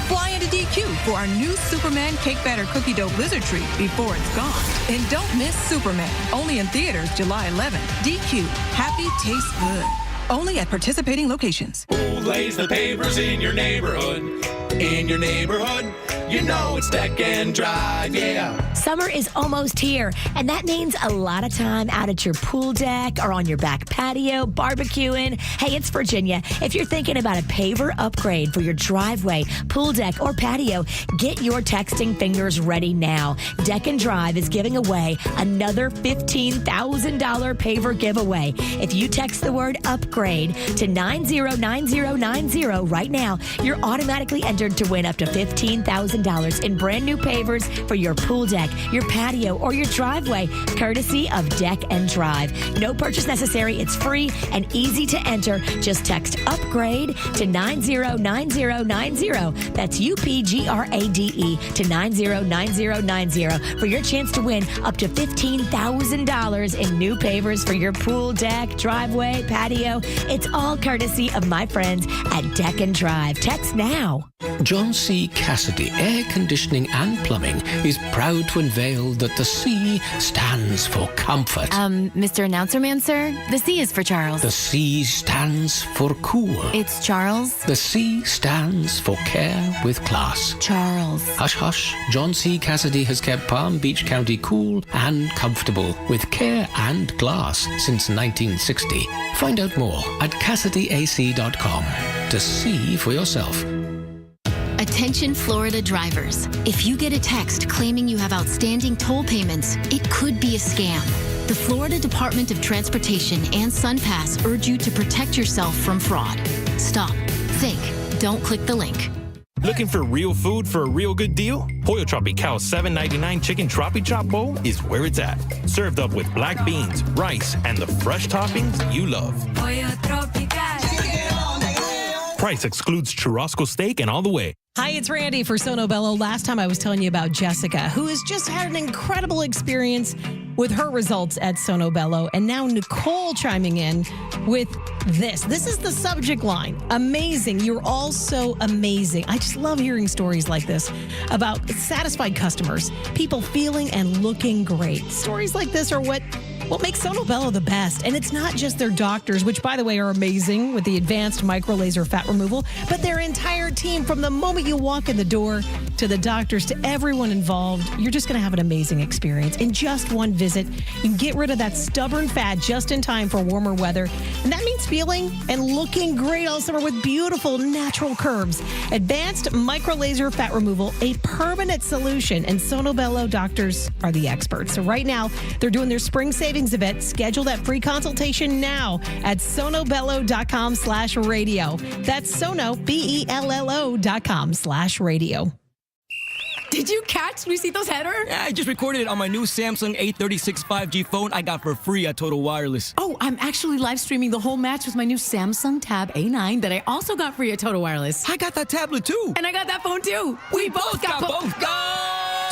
Fly into DQ for our new Superman cake batter cookie dough blizzard treat before it's gone. And don't miss Superman, only in theaters July 11th. DQ, happy tastes good. Only at participating locations. Who lays the pavers in your neighborhood? In your neighborhood, you know it's Deck and Drive, yeah. Summer is almost here, and that means a lot of time out at your pool deck or on your back patio, barbecuing. Hey, it's Virginia. If you're thinking about a paver upgrade for your driveway, pool deck, or patio, get your texting fingers ready now. Deck and Drive is giving away another $15,000 paver giveaway. If you text the word upgrade to 909090 right now, you're automatically entered to win up to $15,000 in brand new pavers for your pool deck, your patio, or your driveway, courtesy of Deck and Drive. No purchase necessary. It's free and easy to enter. Just text upgrade to 909090. That's UPGRADE to 909090 for your chance to win up to $15,000 in new pavers for your pool deck, driveway, patio. It's all courtesy of my friends at Deck and Drive. Text now. John C. Cassidy Air Conditioning and Plumbing is proud to unveil that the C stands for comfort. Mr. Announcer Man, sir, the C is for Charles. The C stands for cool. It's Charles. The C stands for care with class. Charles. Hush, hush. John C. Cassidy has kept Palm Beach County cool and comfortable with care and glass since 1960. Find out more at CassidyAC.com to see for yourself. Attention Florida drivers. If you get a text claiming you have outstanding toll payments, it could be a scam. The Florida Department of Transportation and SunPass urge you to protect yourself from fraud. Stop. Think. Don't click the link. Looking for real food for a real good deal? Pollo Tropical's $7.99 chicken Tropi Chop Bowl is where it's at. Served up with black beans, rice, and the fresh toppings you love. Pollo Tropical. Price excludes churrasco steak and all the way. Hi, it's Randy for Sono Bello. Last time I was telling you about Jessica, who has just had an incredible experience with her results at Sono Bello. And now Nicole chiming in with this. This is the subject line. Amazing. You're all so amazing. I just love hearing stories like this about satisfied customers, people feeling and looking great. Stories like this are what makes Sono Bello the best. And it's not just their doctors, which, by the way, are amazing with the advanced micro laser fat removal, but their entire team from the moment you walk in the door to the doctors to everyone involved. You're just going to have an amazing experience. In just one visit, you can get rid of that stubborn fat just in time for warmer weather. And that means feeling and looking great all summer with beautiful natural curves. Advanced micro laser fat removal, a permanent solution. And Sono Bello doctors are the experts. So right now, they're doing their spring savings event. Schedule that free consultation now at sonobello.com/radio. That's Sono, BELLO.com/radio. Did you catch Luisito's header? Yeah, I just recorded it on my new Samsung A36 5G phone I got for free at Total Wireless. Oh, I'm actually live streaming the whole match with my new Samsung Tab A9 that I also got free at Total Wireless. I got that tablet too. And I got that phone too. We both got both.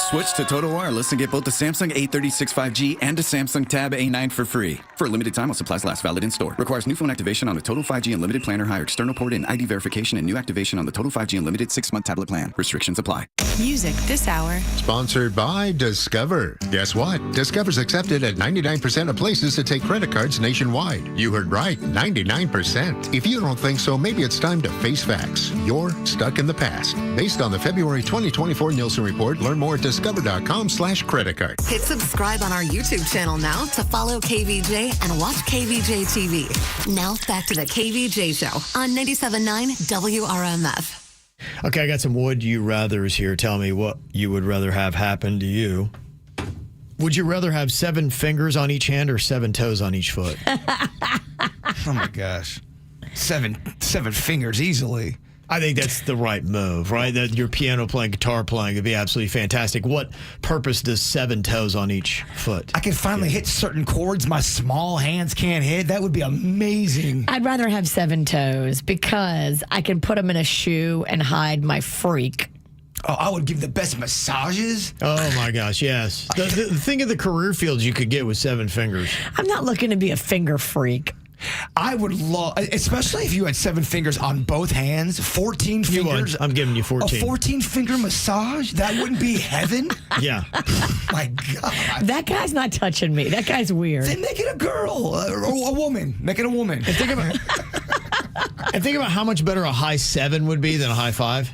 Switch to Total Wireless and get both the Samsung A36 5G and a Samsung Tab A9 for free. For a limited time while supplies last, valid in store. Requires new phone activation on the Total 5G Unlimited plan or higher external port and ID verification and new activation on the Total 5G Unlimited 6-month tablet plan. Restrictions apply. Music this hour. Sponsored by Discover. Guess what? Discover's accepted at 99% of places that take credit cards nationwide. You heard right, 99%. If you don't think so, maybe it's time to face facts. You're stuck in the past. Based on the February 2024 Nielsen report, learn more at discover.com/credit card. Hit subscribe on our YouTube channel now to follow KVJ and watch KVJ TV. Now back to the KVJ Show on 97.9 WRMF. Okay, I got some would you rathers here. Tell me what you would rather have happen to you. Would you rather have 7 fingers on each hand or 7 toes on each foot? Oh my gosh. 7 fingers easily. I think that's the right move, right? That your piano playing, guitar playing would be absolutely fantastic. What purpose does 7 toes on each foot? I can finally hit certain chords my small hands can't hit. That would be amazing. I'd rather have 7 toes because I can put them in a shoe and hide my freak. Oh, I would give the best massages. Oh my gosh, yes. Think of the career fields you could get with 7 fingers. I'm not looking to be a finger freak. I would love, especially if you had 7 fingers on both hands, 14 fingers. I'm giving you 14. A 14-finger massage? That wouldn't be heaven? Yeah. My God. That guy's not touching me. That guy's weird. Then make it a girl or a woman. Make it a woman. And think about how much better a high 7 would be than a high 5.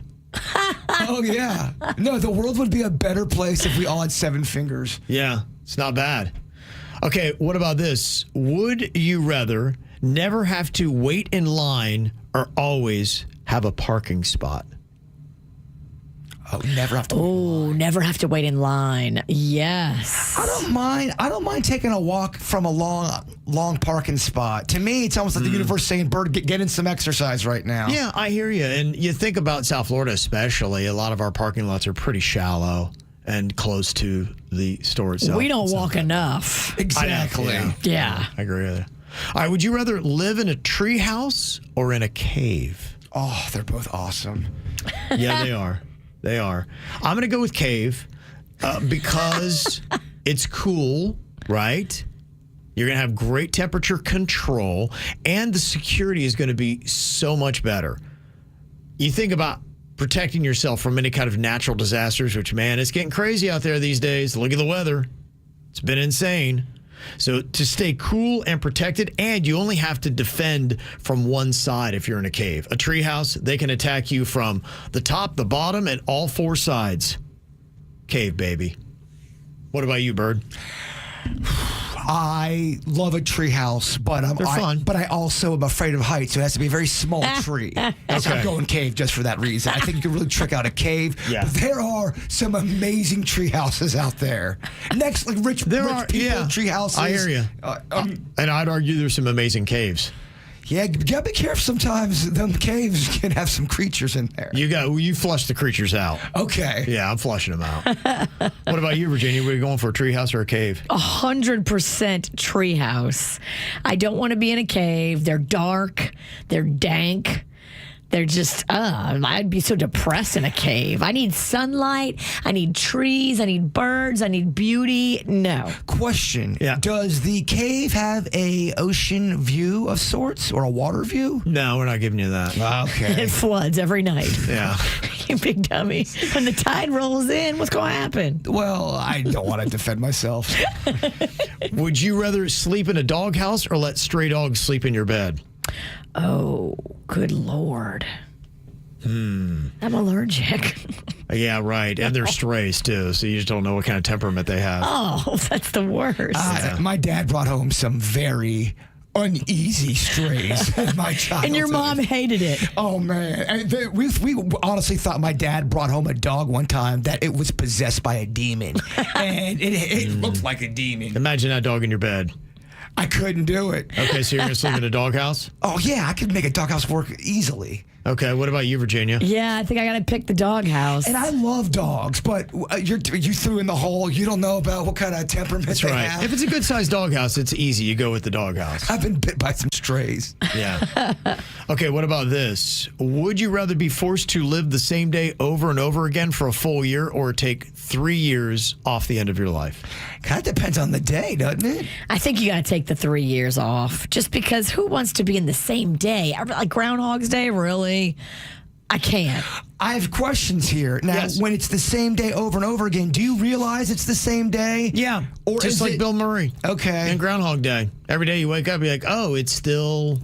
Oh, yeah. No, the world would be a better place if we all had 7 fingers. Yeah, it's not bad. Okay, what about this? Would you rather never have to wait in line or always have a parking spot? Oh, never have to. Oh, never have to wait in line. Yes. I don't mind taking a walk from a long parking spot. To me, it's almost like the universe saying, "Bird, get in some exercise right now." Yeah, I hear you. And you think about South Florida, especially. A lot of our parking lots are pretty shallow and close to the store itself. We don't walk enough. Exactly. Yeah. I agree with you. All right, would you rather live in a tree house or in a cave? Oh, they're both awesome. Yeah, they are. They are. I'm going to go with cave because it's cool, right? You're going to have great temperature control, and the security is going to be so much better. You think about protecting yourself from any kind of natural disasters, which, man, it's getting crazy out there these days. Look at the weather. It's been insane. So to stay cool and protected, and you only have to defend from one side if you're in a cave. A treehouse, they can attack you from the top, the bottom, and all 4 sides. Cave, baby. What about you, Bird? I love a tree house, but They're fun. But I also am afraid of heights, so it has to be a very small tree. So I'm going cave just for that reason. I think you can really trick out a cave. Yeah. But there are some amazing tree houses out there. Next, like rich people tree houses. I hear you. And I'd argue there's some amazing caves. Yeah, you gotta be careful sometimes. Them caves can have some creatures in there. You flush the creatures out. Okay. Yeah, I'm flushing them out. What about you, Virginia? Were you going for a treehouse or a cave? 100% treehouse. I don't want to be in a cave. They're dark. They're dank. They're just, I'd be so depressed in a cave. I need sunlight. I need trees. I need birds. I need beauty. No. Question. Yeah. Does the cave have a ocean view of sorts or a water view? No, we're not giving you that. Okay. It floods every night. Yeah. You big dummy. When the tide rolls in, what's going to happen? Well, I don't want to defend myself. Would you rather sleep in a doghouse or let stray dogs sleep in your bed? Oh, good Lord. I'm allergic. Yeah, right. And they're strays, too, so you just don't know what kind of temperament they have. Oh, that's the worst. My dad brought home some very uneasy strays in my childhood. And your mom hated it. Oh, man. And we honestly thought my dad brought home a dog one time that it was possessed by a demon. And it looked like a demon. Imagine that dog in your bed. I couldn't do it. Okay, so you're going to sleep in a doghouse? Oh, yeah, I could make a doghouse work easily. Okay, what about you, Virginia? Yeah, I think I got to pick the doghouse. And I love dogs, but you threw in the hole. You don't know about what kind of temperament That's they right. have. If it's a good-sized doghouse, it's easy. You go with the doghouse. I've been bit by some strays. Yeah. Okay, what about this? Would you rather be forced to live the same day over and over again for a full year or take 3 years off the end of your life? Kind of depends on the day, doesn't it? I think you got to take the 3 years off just because who wants to be in the same day? Like Groundhog's Day, really? I can't. I have questions here. Now, when it's the same day over and over again, do you realize it's the same day? Yeah. Or just like Bill Murray. Okay. And Groundhog Day. Every day you wake up, you're like, oh, it's still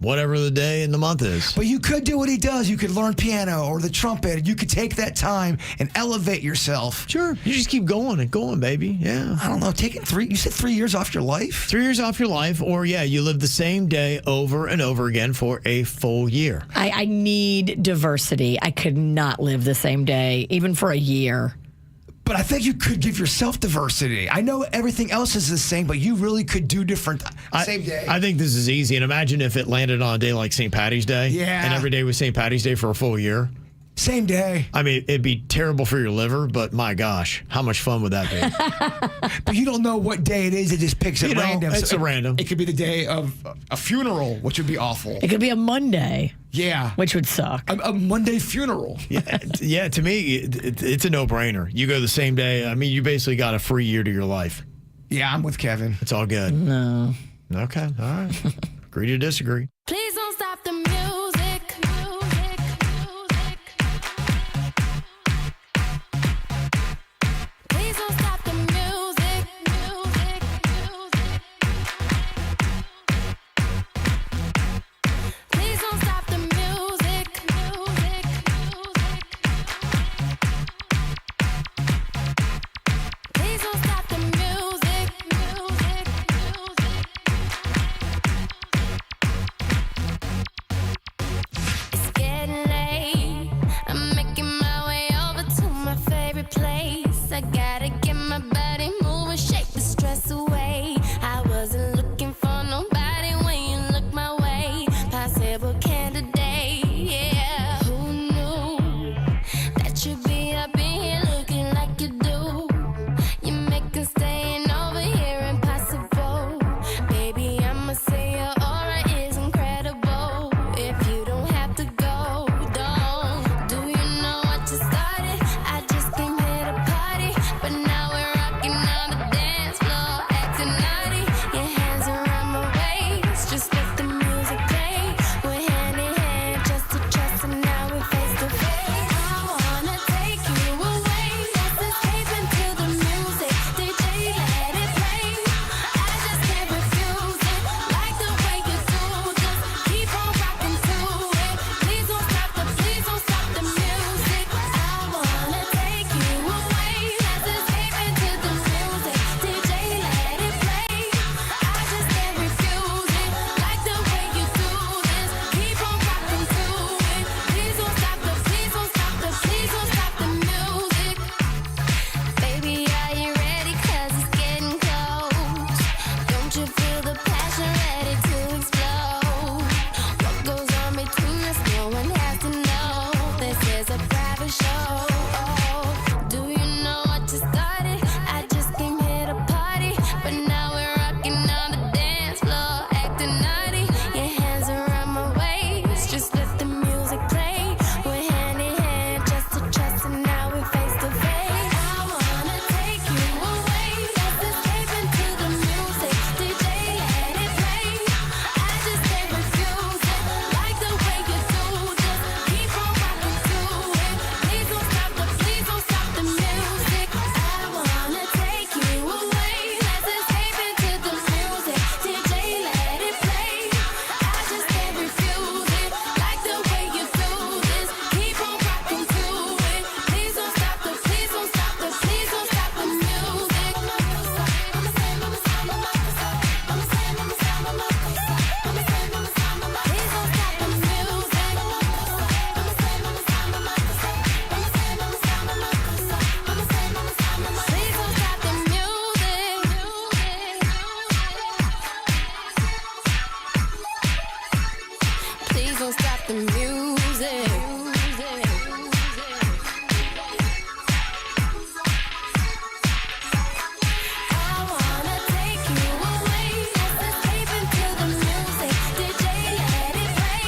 whatever the day in the month is. But you could do what he does. You could learn piano or the trumpet. You could take that time and elevate yourself. Sure. You just keep going and going, baby. Yeah. I don't know. You said 3 years off your life? 3 years off your life, or you live the same day over and over again for a full year. I need diversity. I could not live the same day, even for a year. But I think you could give yourself diversity. I know everything else is the same, but you really could do different same day. I think this is easy. And imagine if it landed on a day like St. Patty's Day. Yeah. And every day was St. Patty's Day for a full year. Same day. I mean, it'd be terrible for your liver, but my gosh, how much fun would that be? But you don't know what day it is. It just picks at random. It's a random. It could be the day of a funeral, which would be awful. It could be a Monday. Yeah. Which would suck. A Monday funeral. Yeah, to me, it's a no-brainer. You go the same day. I mean, you basically got a free year to your life. Yeah, I'm with Kevin. It's all good. No. Okay, all right. Agree to disagree. Please don't stop the music. Please don't stop the music. Please don't stop the music. Please don't stop the music. It's getting late. I'm making my way over to my favorite place. I gotta get my body moving, shake the stress away. I wasn't looking for nobody when you look my way. Possible candidate, yeah. Who knew that you'd be up in here looking like you do? You're making staying over here impossible. Baby, I'ma say your aura is incredible. If you don't have to go, don't. Do you know what you started? I just came here to party, but now we're rocking on the dance floor, acting naughty. Your hands around my waist, just let the music play. We're hand in hand, just to trust, and now we're face to face. I wanna take you away, let's escape into the music. DJ, let it play. I just can't refuse it, like the way you do. Just keep on rocking to it. Please don't stop the music. I wanna take you away, let's escape into the music. DJ, let it play. I just can't refuse it, like the way you do this. Keep on rocking to it. Please don't stop the music. Baby, are you ready? 'Cause it's getting close. Don't you feel the passion ready to explode? What goes on between us, no one has to know. This is a private show. Do you know what you started? I just came here to party, but now we're rocking on the dance floor, acting naughty. Your hands around my waist, just let the music play. We're hand in hand, just to trust, and now we're face to face. I wanna take you away, let's escape into the music. DJ, let it play. I just can't refuse it, like the way you do. Just keep on rocking to it. Please don't stop the music. I wanna take you away, let's escape into the music. DJ, let it play. I just can't refuse it, like the way you do this. Keep on rocking to it. Please don't stop the music. Please don't stop the music. I wanna take you away, let's escape into the music. DJ, let it play.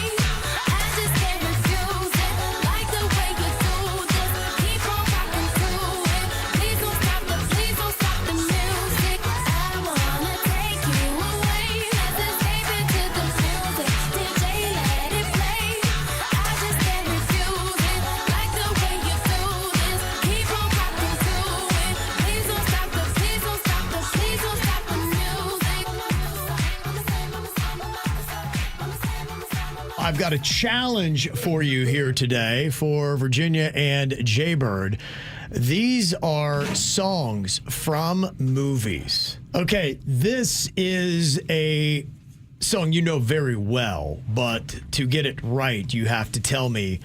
I just can't refuse it, like the way you do. Just keep on rocking to it. Please don't stop the music. I wanna take you away, let's escape into the music. DJ, let it play. I just can't refuse it, like the way you do this. Keep on rocking to it. Please don't stop the music. I've got a challenge for you here today for Virginia and Jaybird. These are songs from movies. Okay, this is a song you know very well, but to get it right, you have to tell me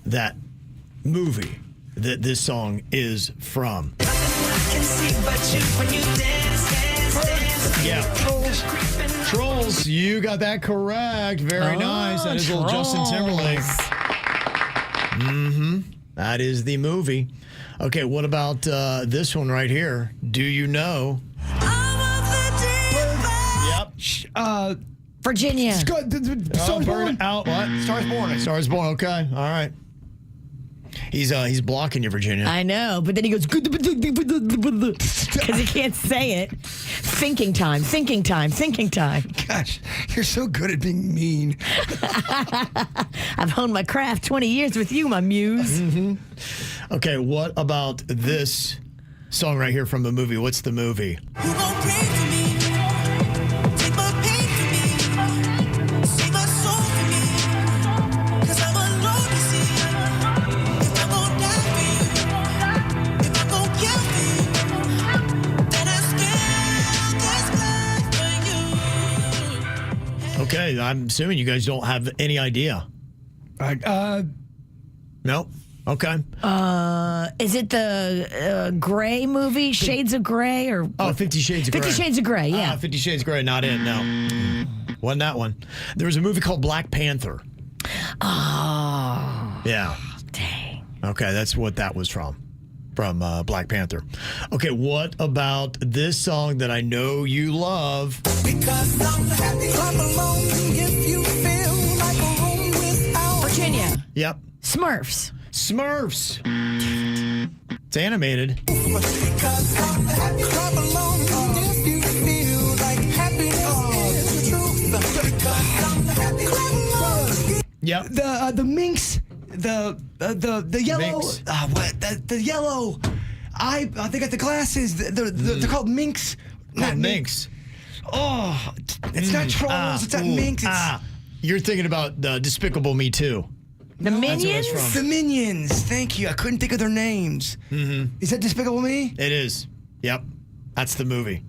that movie that this song is from. Yeah. Trolls, you got that correct. Very nice. That is little Justin Timberlake. Mm-hmm. That is the movie. Okay, what about this one right here? Do you know? Yep. Virginia. Stars Born. Out. What? Stars Born. Stars Born. Okay. All right. He's blocking you, Virginia. I know, but then he goes because he can't say it. Thinking time. Gosh, you're so good at being mean. I've honed my craft 20 years with you, my muse. Mm-hmm. Okay, what about this song right here from the movie? What's the movie? Okay, I'm assuming you guys don't have any idea. No? Okay. Is it the Grey movie, Shades of Grey? Or 50 Shades of Grey. 50 Shades of Grey, yeah. 50 Shades of Grey, not it, no. Wasn't that one. There was a movie called Black Panther. Oh. Yeah. Dang. Okay, that's what that was from Black Panther. Okay, what about this song that I know you love? Because I'm happy, clap along if you feel like a room without. Virginia. Yep. Smurfs. It's animated. Because I'm happy, clap along if you feel like happiness is the truth. Because I'm happy, clap along. Yep. The minx. The yellow. Minx. The yellow. They got the glasses. They're called minx. Called minx. Oh, it's not trolls. It's not minx. You're thinking about Despicable Me Too. The Minions? The Minions. Thank you. I couldn't think of their names. Mm-hmm. Is that Despicable Me? It is. Yep. That's the movie.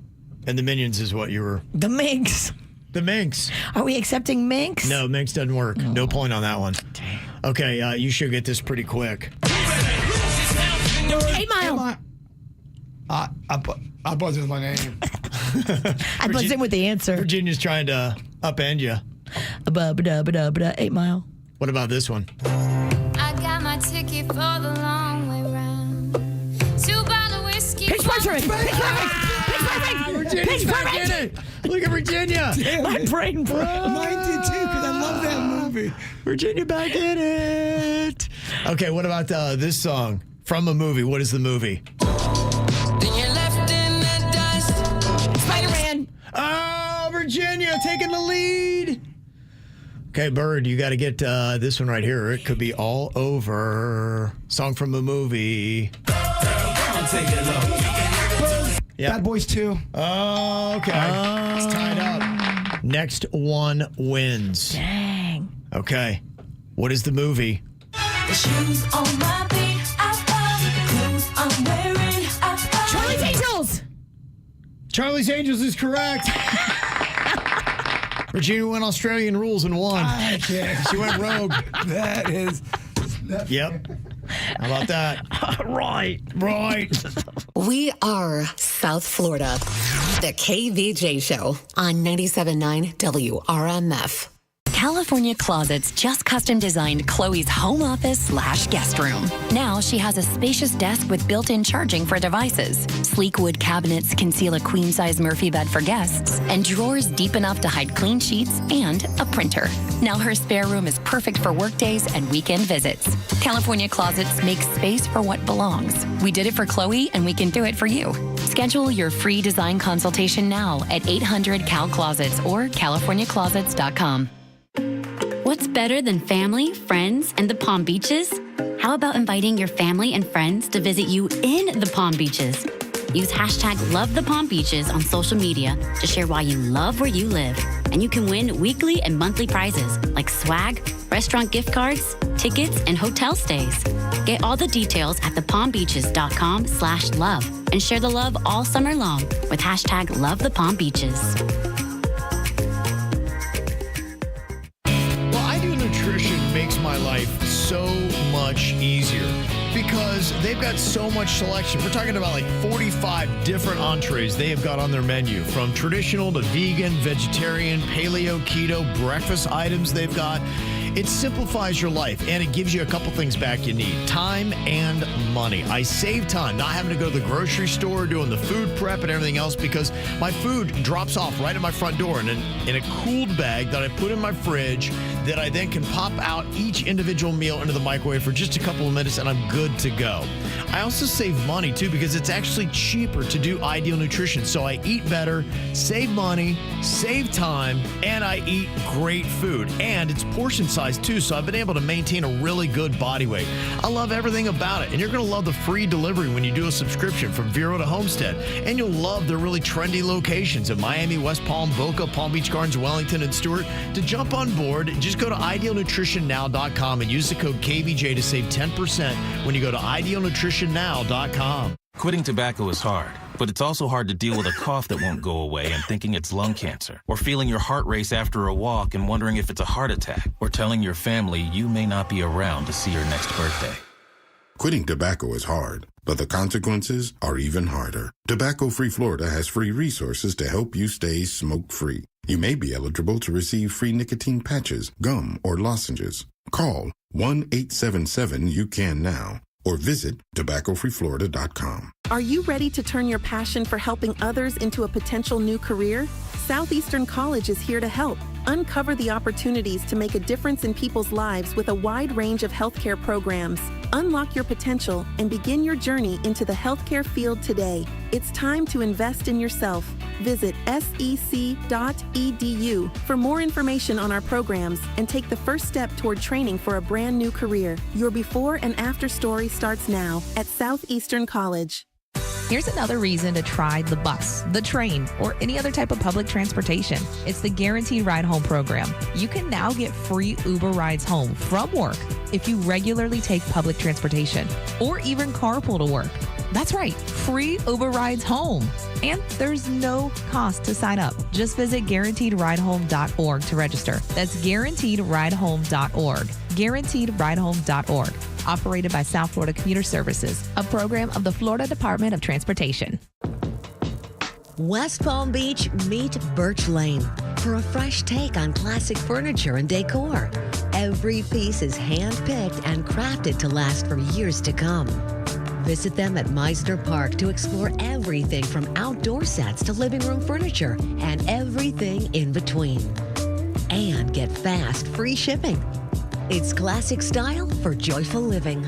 And the Minions is what you were. The Minx. The Minx. Are we accepting Minx? No, Minx doesn't work. Oh. No point on that one. Dang. Okay, you should get this pretty quick. 8 Mile. I buzzed with my name. I buzzed in with the answer. Virginia's trying to upend you. 8 Mile. What about this one? I got my ticket for the long way round. 2 bottle whiskey. Pitch Perfect. Virginia's back in it. Look at Virginia. My brain broke. Mine did too, because I love that movie. Virginia back in it. Okay, what about this song from a movie? What is the movie? Then you're left in the dust. Spider-Man. Oh, Virginia taking the lead. Okay, Bird, you got to get this one right here. It could be all over. Song from a movie. Yep. Bad Boys 2. Oh, okay. It's tied up. Next one wins. Dang. Okay. What is the movie? The shoes on my feet, clothes I'm wearing, Charlie's Angels. Charlie's Angels is correct. Virginia went Australian rules and won. She went rogue. That is. Yep. How about that? Right. We are South Florida. The KVJ Show on 97.9 WRMF. California Closets just custom designed Chloe's home office / guest room. Now she has a spacious desk with built-in charging for devices. Sleek wood cabinets conceal a queen-size Murphy bed for guests, and drawers deep enough to hide clean sheets and a printer. Now her spare room is perfect for workdays and weekend visits. California Closets makes space for what belongs. We did it for Chloe, and we can do it for you. Schedule your free design consultation now at 800-CAL-CLOSETS or CaliforniaClosets.com. What's better than family, friends, and the Palm Beaches? How about inviting your family and friends to visit you in the Palm Beaches? Use hashtag #LoveThePalmBeaches on social media to share why you love where you live. And you can win weekly and monthly prizes like swag, restaurant gift cards, tickets, and hotel stays. Get all the details at thepalmbeaches.com/love and share the love all summer long with hashtag #LoveThePalmBeaches. Nutrition makes my life so much easier because they've got so much selection. We're talking about like 45 different entrees they have got on their menu, from traditional to vegan, vegetarian, paleo, keto, breakfast items they've got. It simplifies your life, and it gives you a couple things back you need. Time and money. I save time not having to go to the grocery store, doing the food prep and everything else, because my food drops off right at my front door in a cooled bag that I put in my fridge that I then can pop out each individual meal into the microwave for just a couple of minutes, and I'm good to go. I also save money, too, because it's actually cheaper to do Ideal Nutrition. So I eat better, save money, save time, and I eat great food. And it's portion size, too, so I've been able to maintain a really good body weight. I love everything about it, and you're going to love the free delivery when you do a subscription from Vero to Homestead. And you'll love their really trendy locations in Miami, West Palm, Boca, Palm Beach Gardens, Wellington, and Stewart. To jump on board, just go to idealnutritionnow.com and use the code KVJ to save 10% when you go to idealnutritionnow.com. Quitting tobacco is hard, but it's also hard to deal with a cough that won't go away and thinking it's lung cancer, or feeling your heart race after a walk and wondering if it's a heart attack, or telling your family you may not be around to see your next birthday. Quitting tobacco is hard, but the consequences are even harder. Tobacco Free Florida has free resources to help you stay smoke-free. You may be eligible to receive free nicotine patches, gum, or lozenges. Call 1-877-YOU-CAN-NOW or visit tobaccofreeflorida.com. Are you ready to turn your passion for helping others into a potential new career? Southeastern College is here to help. Uncover the opportunities to make a difference in people's lives with a wide range of healthcare programs. Unlock your potential and begin your journey into the healthcare field today. It's time to invest in yourself. Visit sec.edu for more information on our programs and take the first step toward training for a brand new career. Your before and after story starts now at Southeastern College. Here's another reason to try the bus, the train, or any other type of public transportation. It's the Guaranteed Ride Home program. You can now get free Uber rides home from work if you regularly take public transportation or even carpool to work. That's right, free Uber rides home. And there's no cost to sign up. Just visit guaranteedridehome.org to register. That's guaranteedridehome.org. Guaranteedridehome.org. Operated by South Florida Commuter Services, a program of the Florida Department of Transportation. West Palm Beach, meet Birch Lane for a fresh take on classic furniture and decor. Every piece is hand-picked and crafted to last for years to come. Visit them at Meisner Park to explore everything from outdoor sets to living room furniture and everything in between. And get fast, free shipping. It's classic style for joyful living.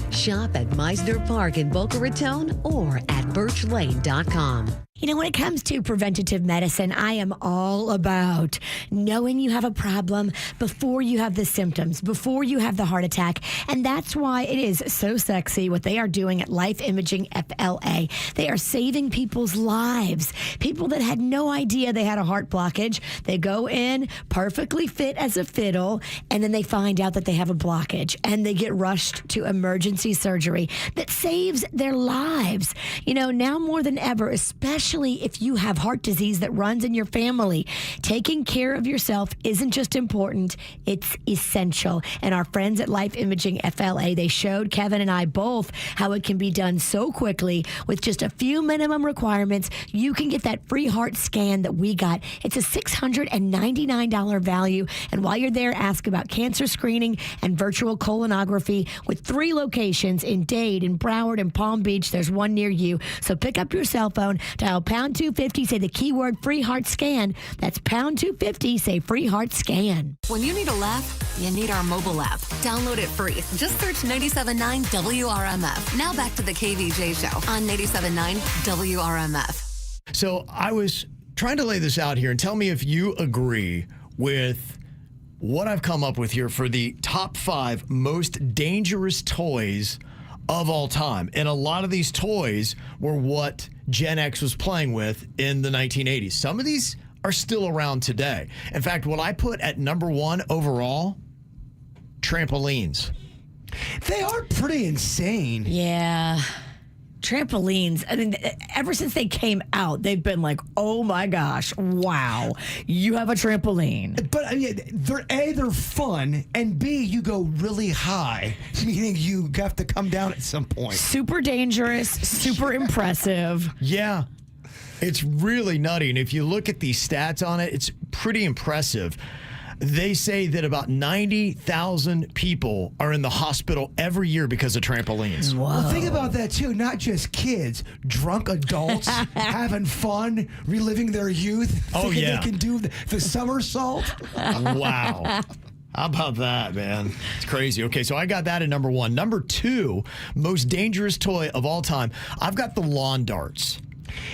Shop at Meisner Park in Boca Raton or at birchlane.com. You know, when it comes to preventative medicine, I am all about knowing you have a problem before you have the symptoms, before you have the heart attack. And that's why it is so sexy what they are doing at Life Imaging FLA. They are saving people's lives. People that had no idea they had a heart blockage. They go in perfectly fit as a fiddle, and then they find out that they have a blockage, and they get rushed to emergency surgery that saves their lives. You know, now more than ever, especially if you have heart disease that runs in your family, taking care of yourself isn't just important, it's essential. And our friends at Life Imaging FLA, they showed Kevin and I both how it can be done so quickly with just a few minimum requirements. You can get that free heart scan that we got. It's a $699 value. And while you're there, ask about cancer screening and virtual colonography with 3 locations in Dade, in Broward, and Palm Beach. There's one near you. So pick up your cell phone, dial pound 250, say the keyword free heart scan. That's pound 250, say free heart scan. When you need a laugh, you need our mobile app. Download it free. Just search 97.9 WRMF. Now back to the KVJ Show on 97.9 WRMF. So I was trying to lay this out here and tell me if you agree with what I've come up with here for the top 5 most dangerous toys of all time. And a lot of these toys were what Gen X was playing with in the 1980s. Some of these are still around today. In fact, what I put at number 1 overall, trampolines. They are pretty insane. Yeah. Trampolines, I mean, ever since they came out, they've been like, oh my gosh, wow, you have a trampoline. But I mean, they're fun, and B, you go really high, meaning you have to come down at some point. Super dangerous, super impressive. Yeah, it's really nutty. And if you look at the stats on it, it's pretty impressive. They say that about 90,000 people are in the hospital every year because of trampolines. Well, think about that, too. Not just kids, drunk adults having fun, reliving their youth. Oh, thinking yeah. they can do the somersault. Wow. How about that, man? It's crazy. Okay, so I got that at number 1. Number 2, most dangerous toy of all time. I've got the lawn darts.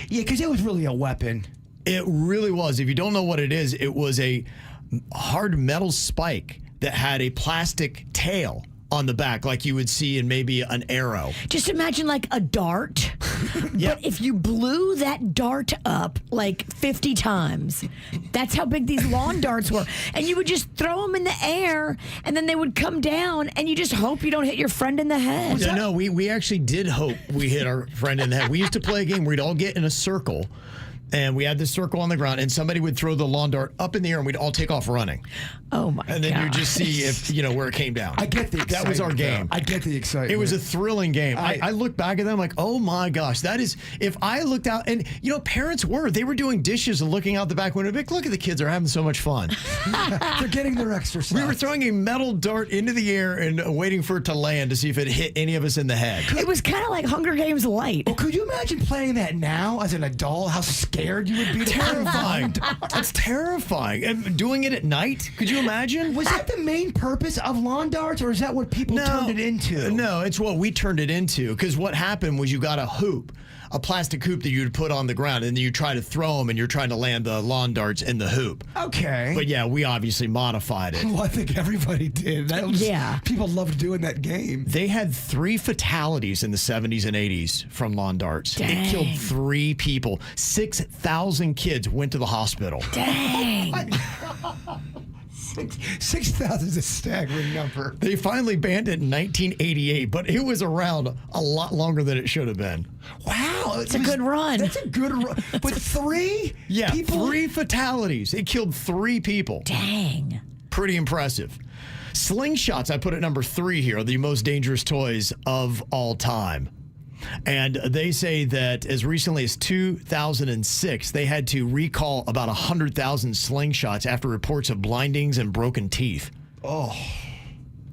Yeah, because it was really a weapon. It really was. If you don't know what it is, it was a hard metal spike that had a plastic tail on the back like you would see in maybe an arrow. Just imagine like a dart, but if you blew that dart up like 50 times, that's how big these lawn darts were. And you would just throw them in the air, and then they would come down, and you just hope you don't hit your friend in the head. Yeah, no, we actually did hope we hit our friend in the head. We used to play a game where we'd all get in a circle, and we had this circle on the ground, and somebody would throw the lawn dart up in the air, and we'd all take off running. Oh, my God. And then you just see if, where it came down. I get the excitement. That was our game. I get the excitement. It was a thrilling game. I look back at them like, oh, my gosh, that is, if I looked out, and, parents they were doing dishes and looking out the back window. Look at the kids, they're having so much fun. They're getting their exercise. We were throwing a metal dart into the air and waiting for it to land to see if it hit any of us in the head. It was kind of like Hunger Games light. Well, could you imagine playing that now as an adult? How scared you would be to terrifying. That's terrifying. And doing it at night? Could you imagine? Was that the main purpose of lawn darts, or is that what people turned it into? No, it's what we turned it into. Because what happened was you got a hoop, a plastic hoop that you'd put on the ground, and then you try to throw them, and you're trying to land the lawn darts in the hoop. Okay. But yeah, we obviously modified it. Well, I think everybody did. People loved doing that game. They had 3 fatalities in the 70s and 80s from lawn darts. Dang. It killed 3 people. 6,000 kids went to the hospital. Dang. 6,000 is a staggering number. They finally banned it in 1988, but it was around a lot longer than it should have been. Wow. It's a good run. That's a good run. But 3? Yeah, people? 3 fatalities. It killed 3 people. Dang. Pretty impressive. Slingshots, I put at number 3 here, are the most dangerous toys of all time. And they say that as recently as 2006, they had to recall about 100,000 slingshots after reports of blindings and broken teeth. Oh.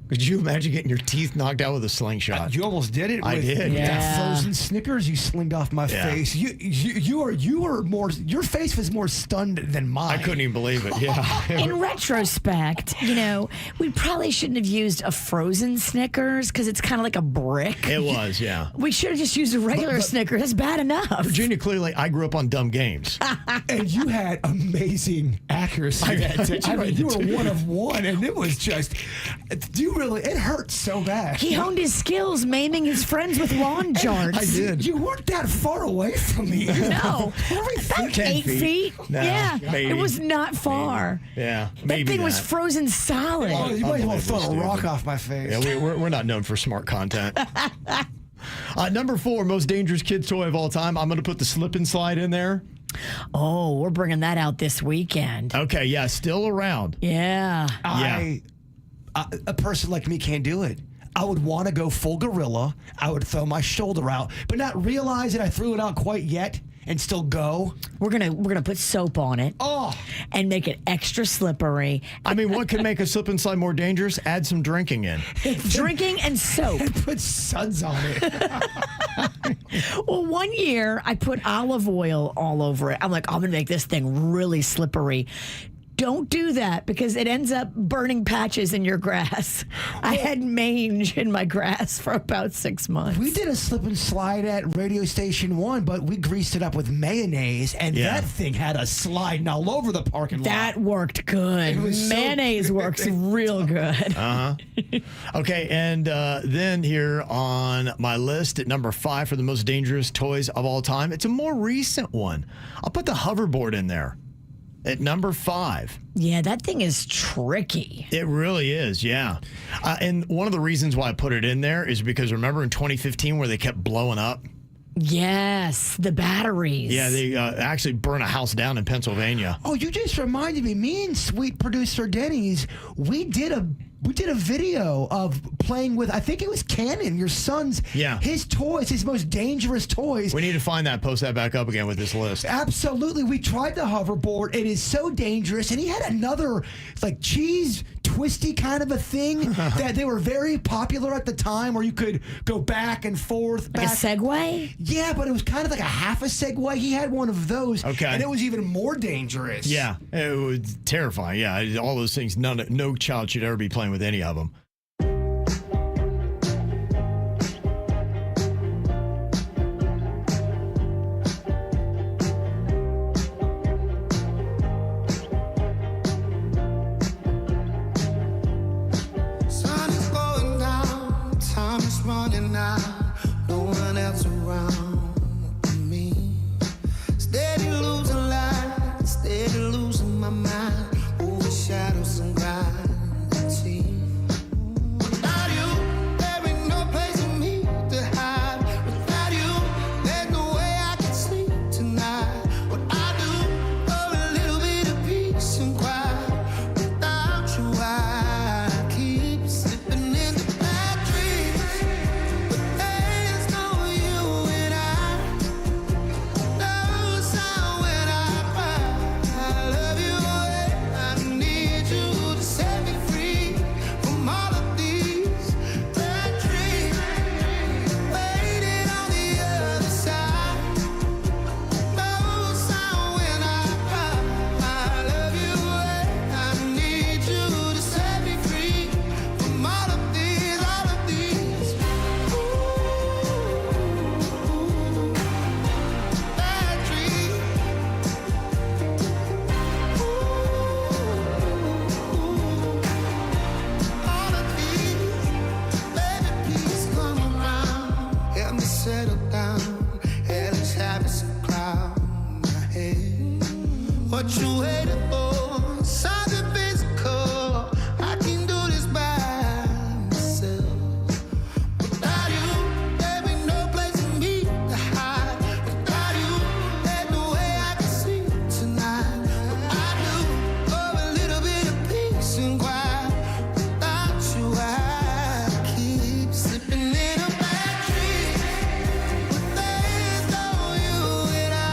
Could you imagine getting your teeth knocked out with a slingshot? You almost did it. I did. With that frozen Snickers you slinged off my face. You were more. Your face was more stunned than mine. I couldn't even believe it. Yeah. In retrospect, we probably shouldn't have used a frozen Snickers because it's kind of like a brick. It was, yeah. We should have just used a regular Snickers. That's bad enough. Virginia, clearly, I grew up on dumb games. And you had amazing accuracy. You were one of one, and it was just. It hurt so bad. He honed his skills maiming his friends with lawn darts. I did. You weren't that far away from me. No. About 8 feet. No, yeah. maybe. It was not far. Maybe. Yeah. That thing was frozen solid. Oh, you might as well throw a rock off my face. Yeah, we're not known for smart content. Number 4, most dangerous kid's toy of all time. I'm going to put the slip and slide in there. Oh, we're bringing that out this weekend. Okay, yeah, still around. Yeah. A person like me can't do it. I would want to go full gorilla. I would throw my shoulder out, but not realize that I threw it out quite yet and still go. We're gonna put soap on it. And make it extra slippery. I mean, what could make a slip and slide more dangerous? Add some drinking in. Drinking and soap. And put suds on it. Well, one year I put olive oil all over it. I'm like, I'm gonna make this thing really slippery. Don't do that because it ends up burning patches in your grass. I had mange in my grass for about 6 months. We did a slip and slide at Radio Station 1, but we greased it up with mayonnaise, and that thing had us sliding all over the parking lot. That worked good. Mayonnaise works real good. Okay, and then here on my list at number 5 for the most dangerous toys of all time, it's a more recent one. I'll put the hoverboard in there. At number 5. Yeah, that thing is tricky. It really is, yeah. And one of the reasons why I put it in there is because remember in 2015 where they kept blowing up? Yes, the batteries. Yeah, they actually burn a house down in Pennsylvania. Oh, you just reminded me. Me and sweet producer Denny's, we did a video of playing with, I think it was Cannon, your son's, his toys, his most dangerous toys. We need to find that, post that back up again with this list. Absolutely. We tried the hoverboard. It is so dangerous. And he had another, like, cheese twisty kind of a thing that they were very popular at the time, where you could go back and forth. Like a Segway? Yeah, but it was kind of like a half a Segway. He had one of those. Okay. And it was even more dangerous. Yeah, it was terrifying. Yeah, all those things, no child should ever be playing with any of them. Sun is going down, time is running out, no one else around me. Steady losing light, steady losing my mind, over shadows and gravity. Without you, there ain't no place for me to hide. Without you, there's no way I can sleep tonight. What I do for a little bit of peace and quiet. Without you, I keep slipping into bad dreams. But there's no you and I. No sound when I cry. I love you, I need you to set me free from all of these bad dreams. Waiting on the other side. No sound when I cry. I love you, I need you to set me free from all of these, all of these. Bad dreams. All of these. Baby, please come around. Help me settle down. Hell is having some cloud in my head. What you waiting for? Something physical. I can do this by myself. Without you, there ain't no place for me to hide. Without you, there's no way I can sleep tonight. What I do for a little bit of peace and quiet. Without you, I keep slipping in a bad dream. But there's no you and I.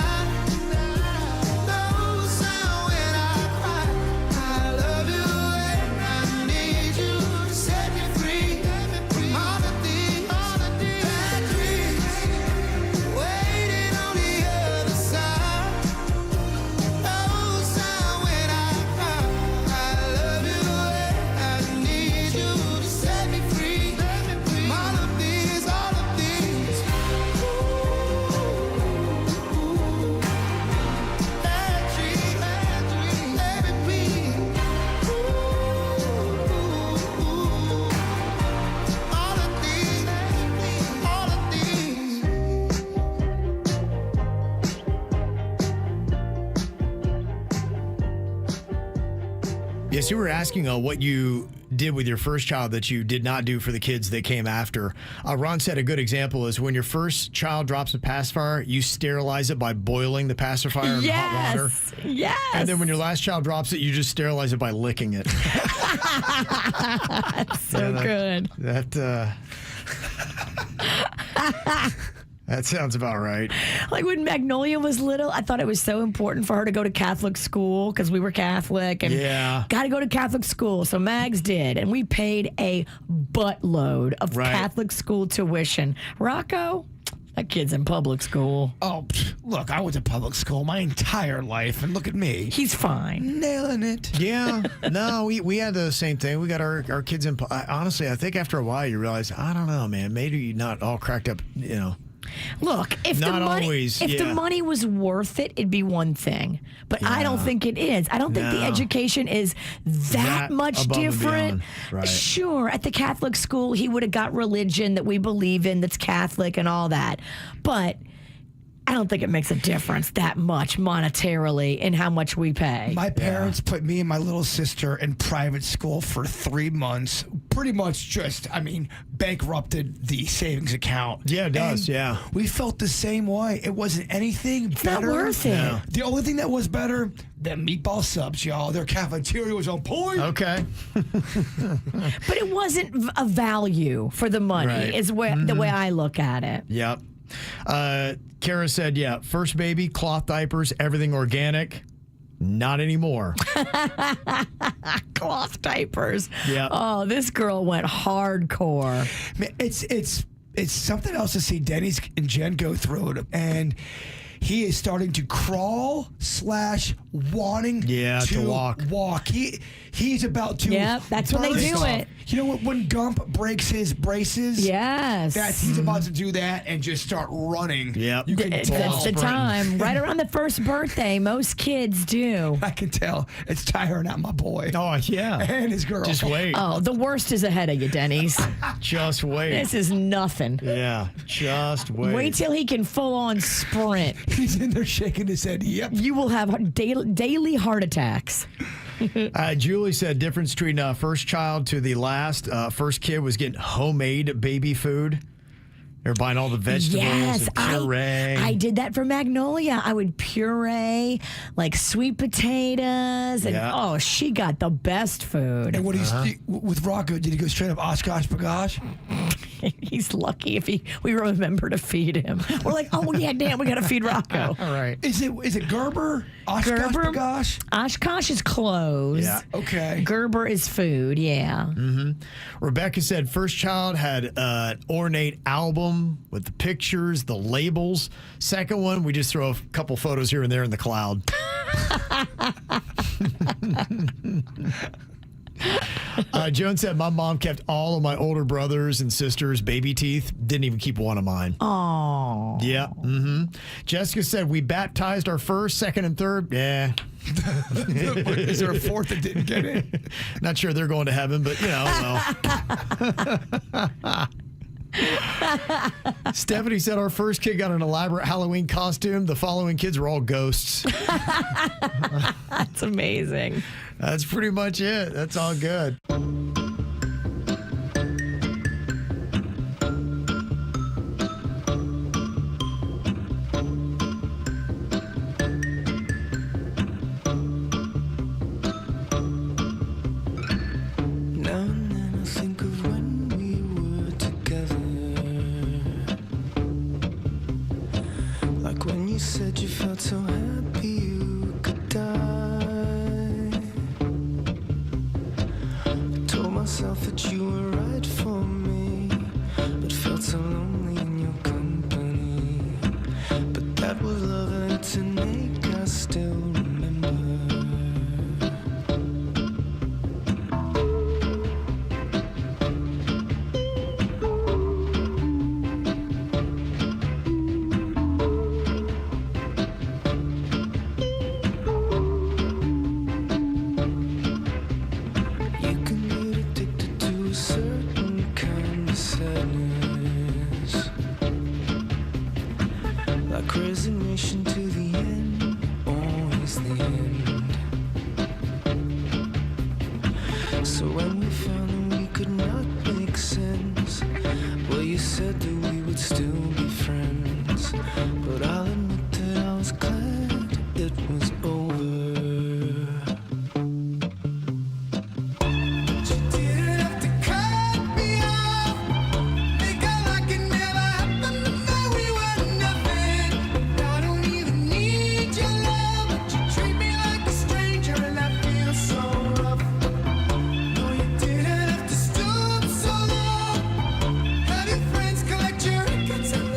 No sound when I cry. I love you and I need you to set me free from all of these bad dreams. Waiting on the other side. No sound when I cry. I love you and I need you to set me free from all of these, all of these. Bad dreams, baby, please. All of these, all of these. Yes, you were asking what you did with your first child that you did not do for the kids that came after. Ron said a good example is when your first child drops a pacifier, you sterilize it by boiling the pacifier in hot water. Yes. And then when your last child drops it, you just sterilize it by licking it. So good. That sounds about right. Like when Magnolia was little, I thought it was so important for her to go to Catholic school because we were Catholic and got to go to Catholic school. So Mags did. And we paid a buttload of Catholic school tuition. Rocco, that kid's in public school. Oh, look, I went to public school my entire life, and look at me. He's fine. Nailing it. Yeah. No, we had the same thing. We got our kids in. Honestly, I think after a while you realize, I don't know, man, maybe you're not all cracked up, you know. Look, if Not the money always, if the yeah. money was worth it, it'd be one thing. But I don't think it is. I don't think the No. education is that much above and different. beyond. Right. Sure, at the Catholic school, he would have got religion that we believe in that's Catholic and all that. But I don't think it makes a difference that much monetarily in how much we pay. My parents put me and my little sister in private school for 3 months. Pretty much just, bankrupted the savings account. Yeah, it does, And yeah. we felt the same way. It wasn't anything It's better. not worth it. No. The only thing that was better, them meatball subs, y'all. Their cafeteria was on point. Okay. But it wasn't a value for the money, Right. is the way I look at it. Yep. Kara said, first baby, cloth diapers, everything organic. Not anymore. Cloth diapers. Yeah. Oh, this girl went hardcore. Man, it's something else to see Denny's and Jen go through it, and he is starting to crawl / wanting to walk. He's about to. Yep, that's when they burst do off. it. You know what? When Gump breaks his braces, Yes. he's about to do that and just start running. Yep. You can tell. That's the time. Right around the first birthday, most kids do. I can tell. It's tiring out my boy. Oh, yeah. And his girl. Just wait. Oh, the worst is ahead of you, Denny's. Just wait. This is nothing. Yeah, just wait. Wait till he can full on sprint. He's in there shaking his head. Yep. You will have daily heart attacks. Julie said difference between first child to the last. First kid was getting homemade baby food. They're buying all the vegetables Yes, and puree. I did that for Magnolia. I would puree like sweet potatoes, and she got the best food. And what with Rocco, did he go straight up Oshkosh Bagosh? He's lucky if we remember to feed him. We're like, oh yeah, damn, we got to feed Rocco. All right. Is it Gerber? Oshkosh Bagosh? Oshkosh is clothes. Yeah. Okay. Gerber is food. Yeah. Mm-hmm. Rebecca said first child had an ornate album with the pictures, the labels. Second one, we just throw a couple photos here and there in the cloud. Joan said my mom kept all of my older brothers and sisters' baby teeth. Didn't even keep one of mine. Oh. Yeah. Mm-hmm. Jessica said we baptized our first, second, and third. Yeah. Is there a fourth that didn't get it? Not sure they're going to heaven, but well. Stephanie said our first kid got an elaborate Halloween costume. The following kids were all ghosts. That's amazing. That's pretty much it. That's all good. Now and then I think of when we were together, like when you said you felt so happy you could die. I told myself that you were right for me, but felt so lonely in your company. But that was love and to make us still remember. You can get addicted to a certain kind of sadness, like resignation to the end, always the end. So when we found that we could not make sense, well, you said that we would still be friends, but I'll admit that I was glad it was over. Collect your records and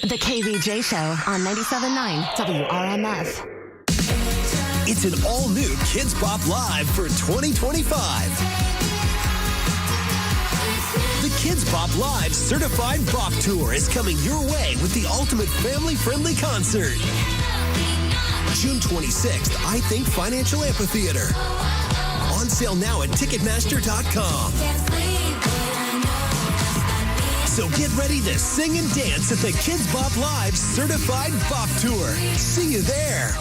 The KVJ Show on 97.9 WRMF. It's an all-new Kids Bop Live for 2025. The Kids Bop Live Certified Bop Tour is coming your way with the ultimate family-friendly concert. June 26th, I Think Financial Amphitheater. On sale now at Ticketmaster.com. So get ready to sing and dance at the Kids Bop Live Certified Bop Tour. See you there.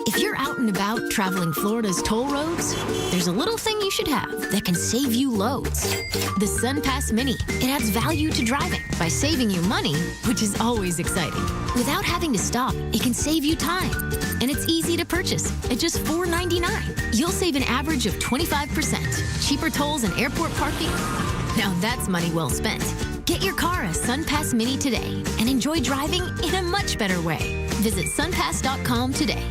If you're out and about traveling Florida's toll roads, there's a little thing you should have that can save you loads. The SunPass Mini. It adds value to driving by saving you money, which is always exciting. Without having to stop, it can save you time. And it's easy to purchase at just $4.99. You'll save an average of 25%. Cheaper tolls and airport parking. Now that's money well spent. Get your car a SunPass Mini today and enjoy driving in a much better way. Visit sunpass.com today.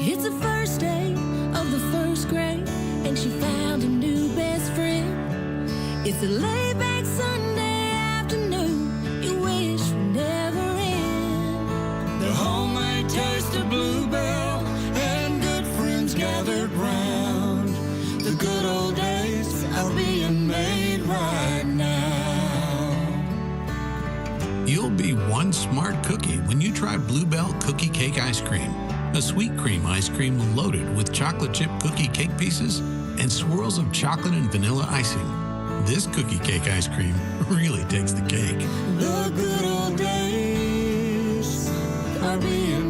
It's the first day of the first grade, and she found a new best friend. It's a laid-back Sunday afternoon you wish would never end. The homemade taste of Bluebell and good friends gathered round. The good old days are being made right now. You'll be one smart cookie when you try Bluebell Cookie Cake Ice Cream. A sweet cream ice cream loaded with chocolate chip cookie cake pieces and swirls of chocolate and vanilla icing. This cookie cake ice cream really takes the cake. The good old days are being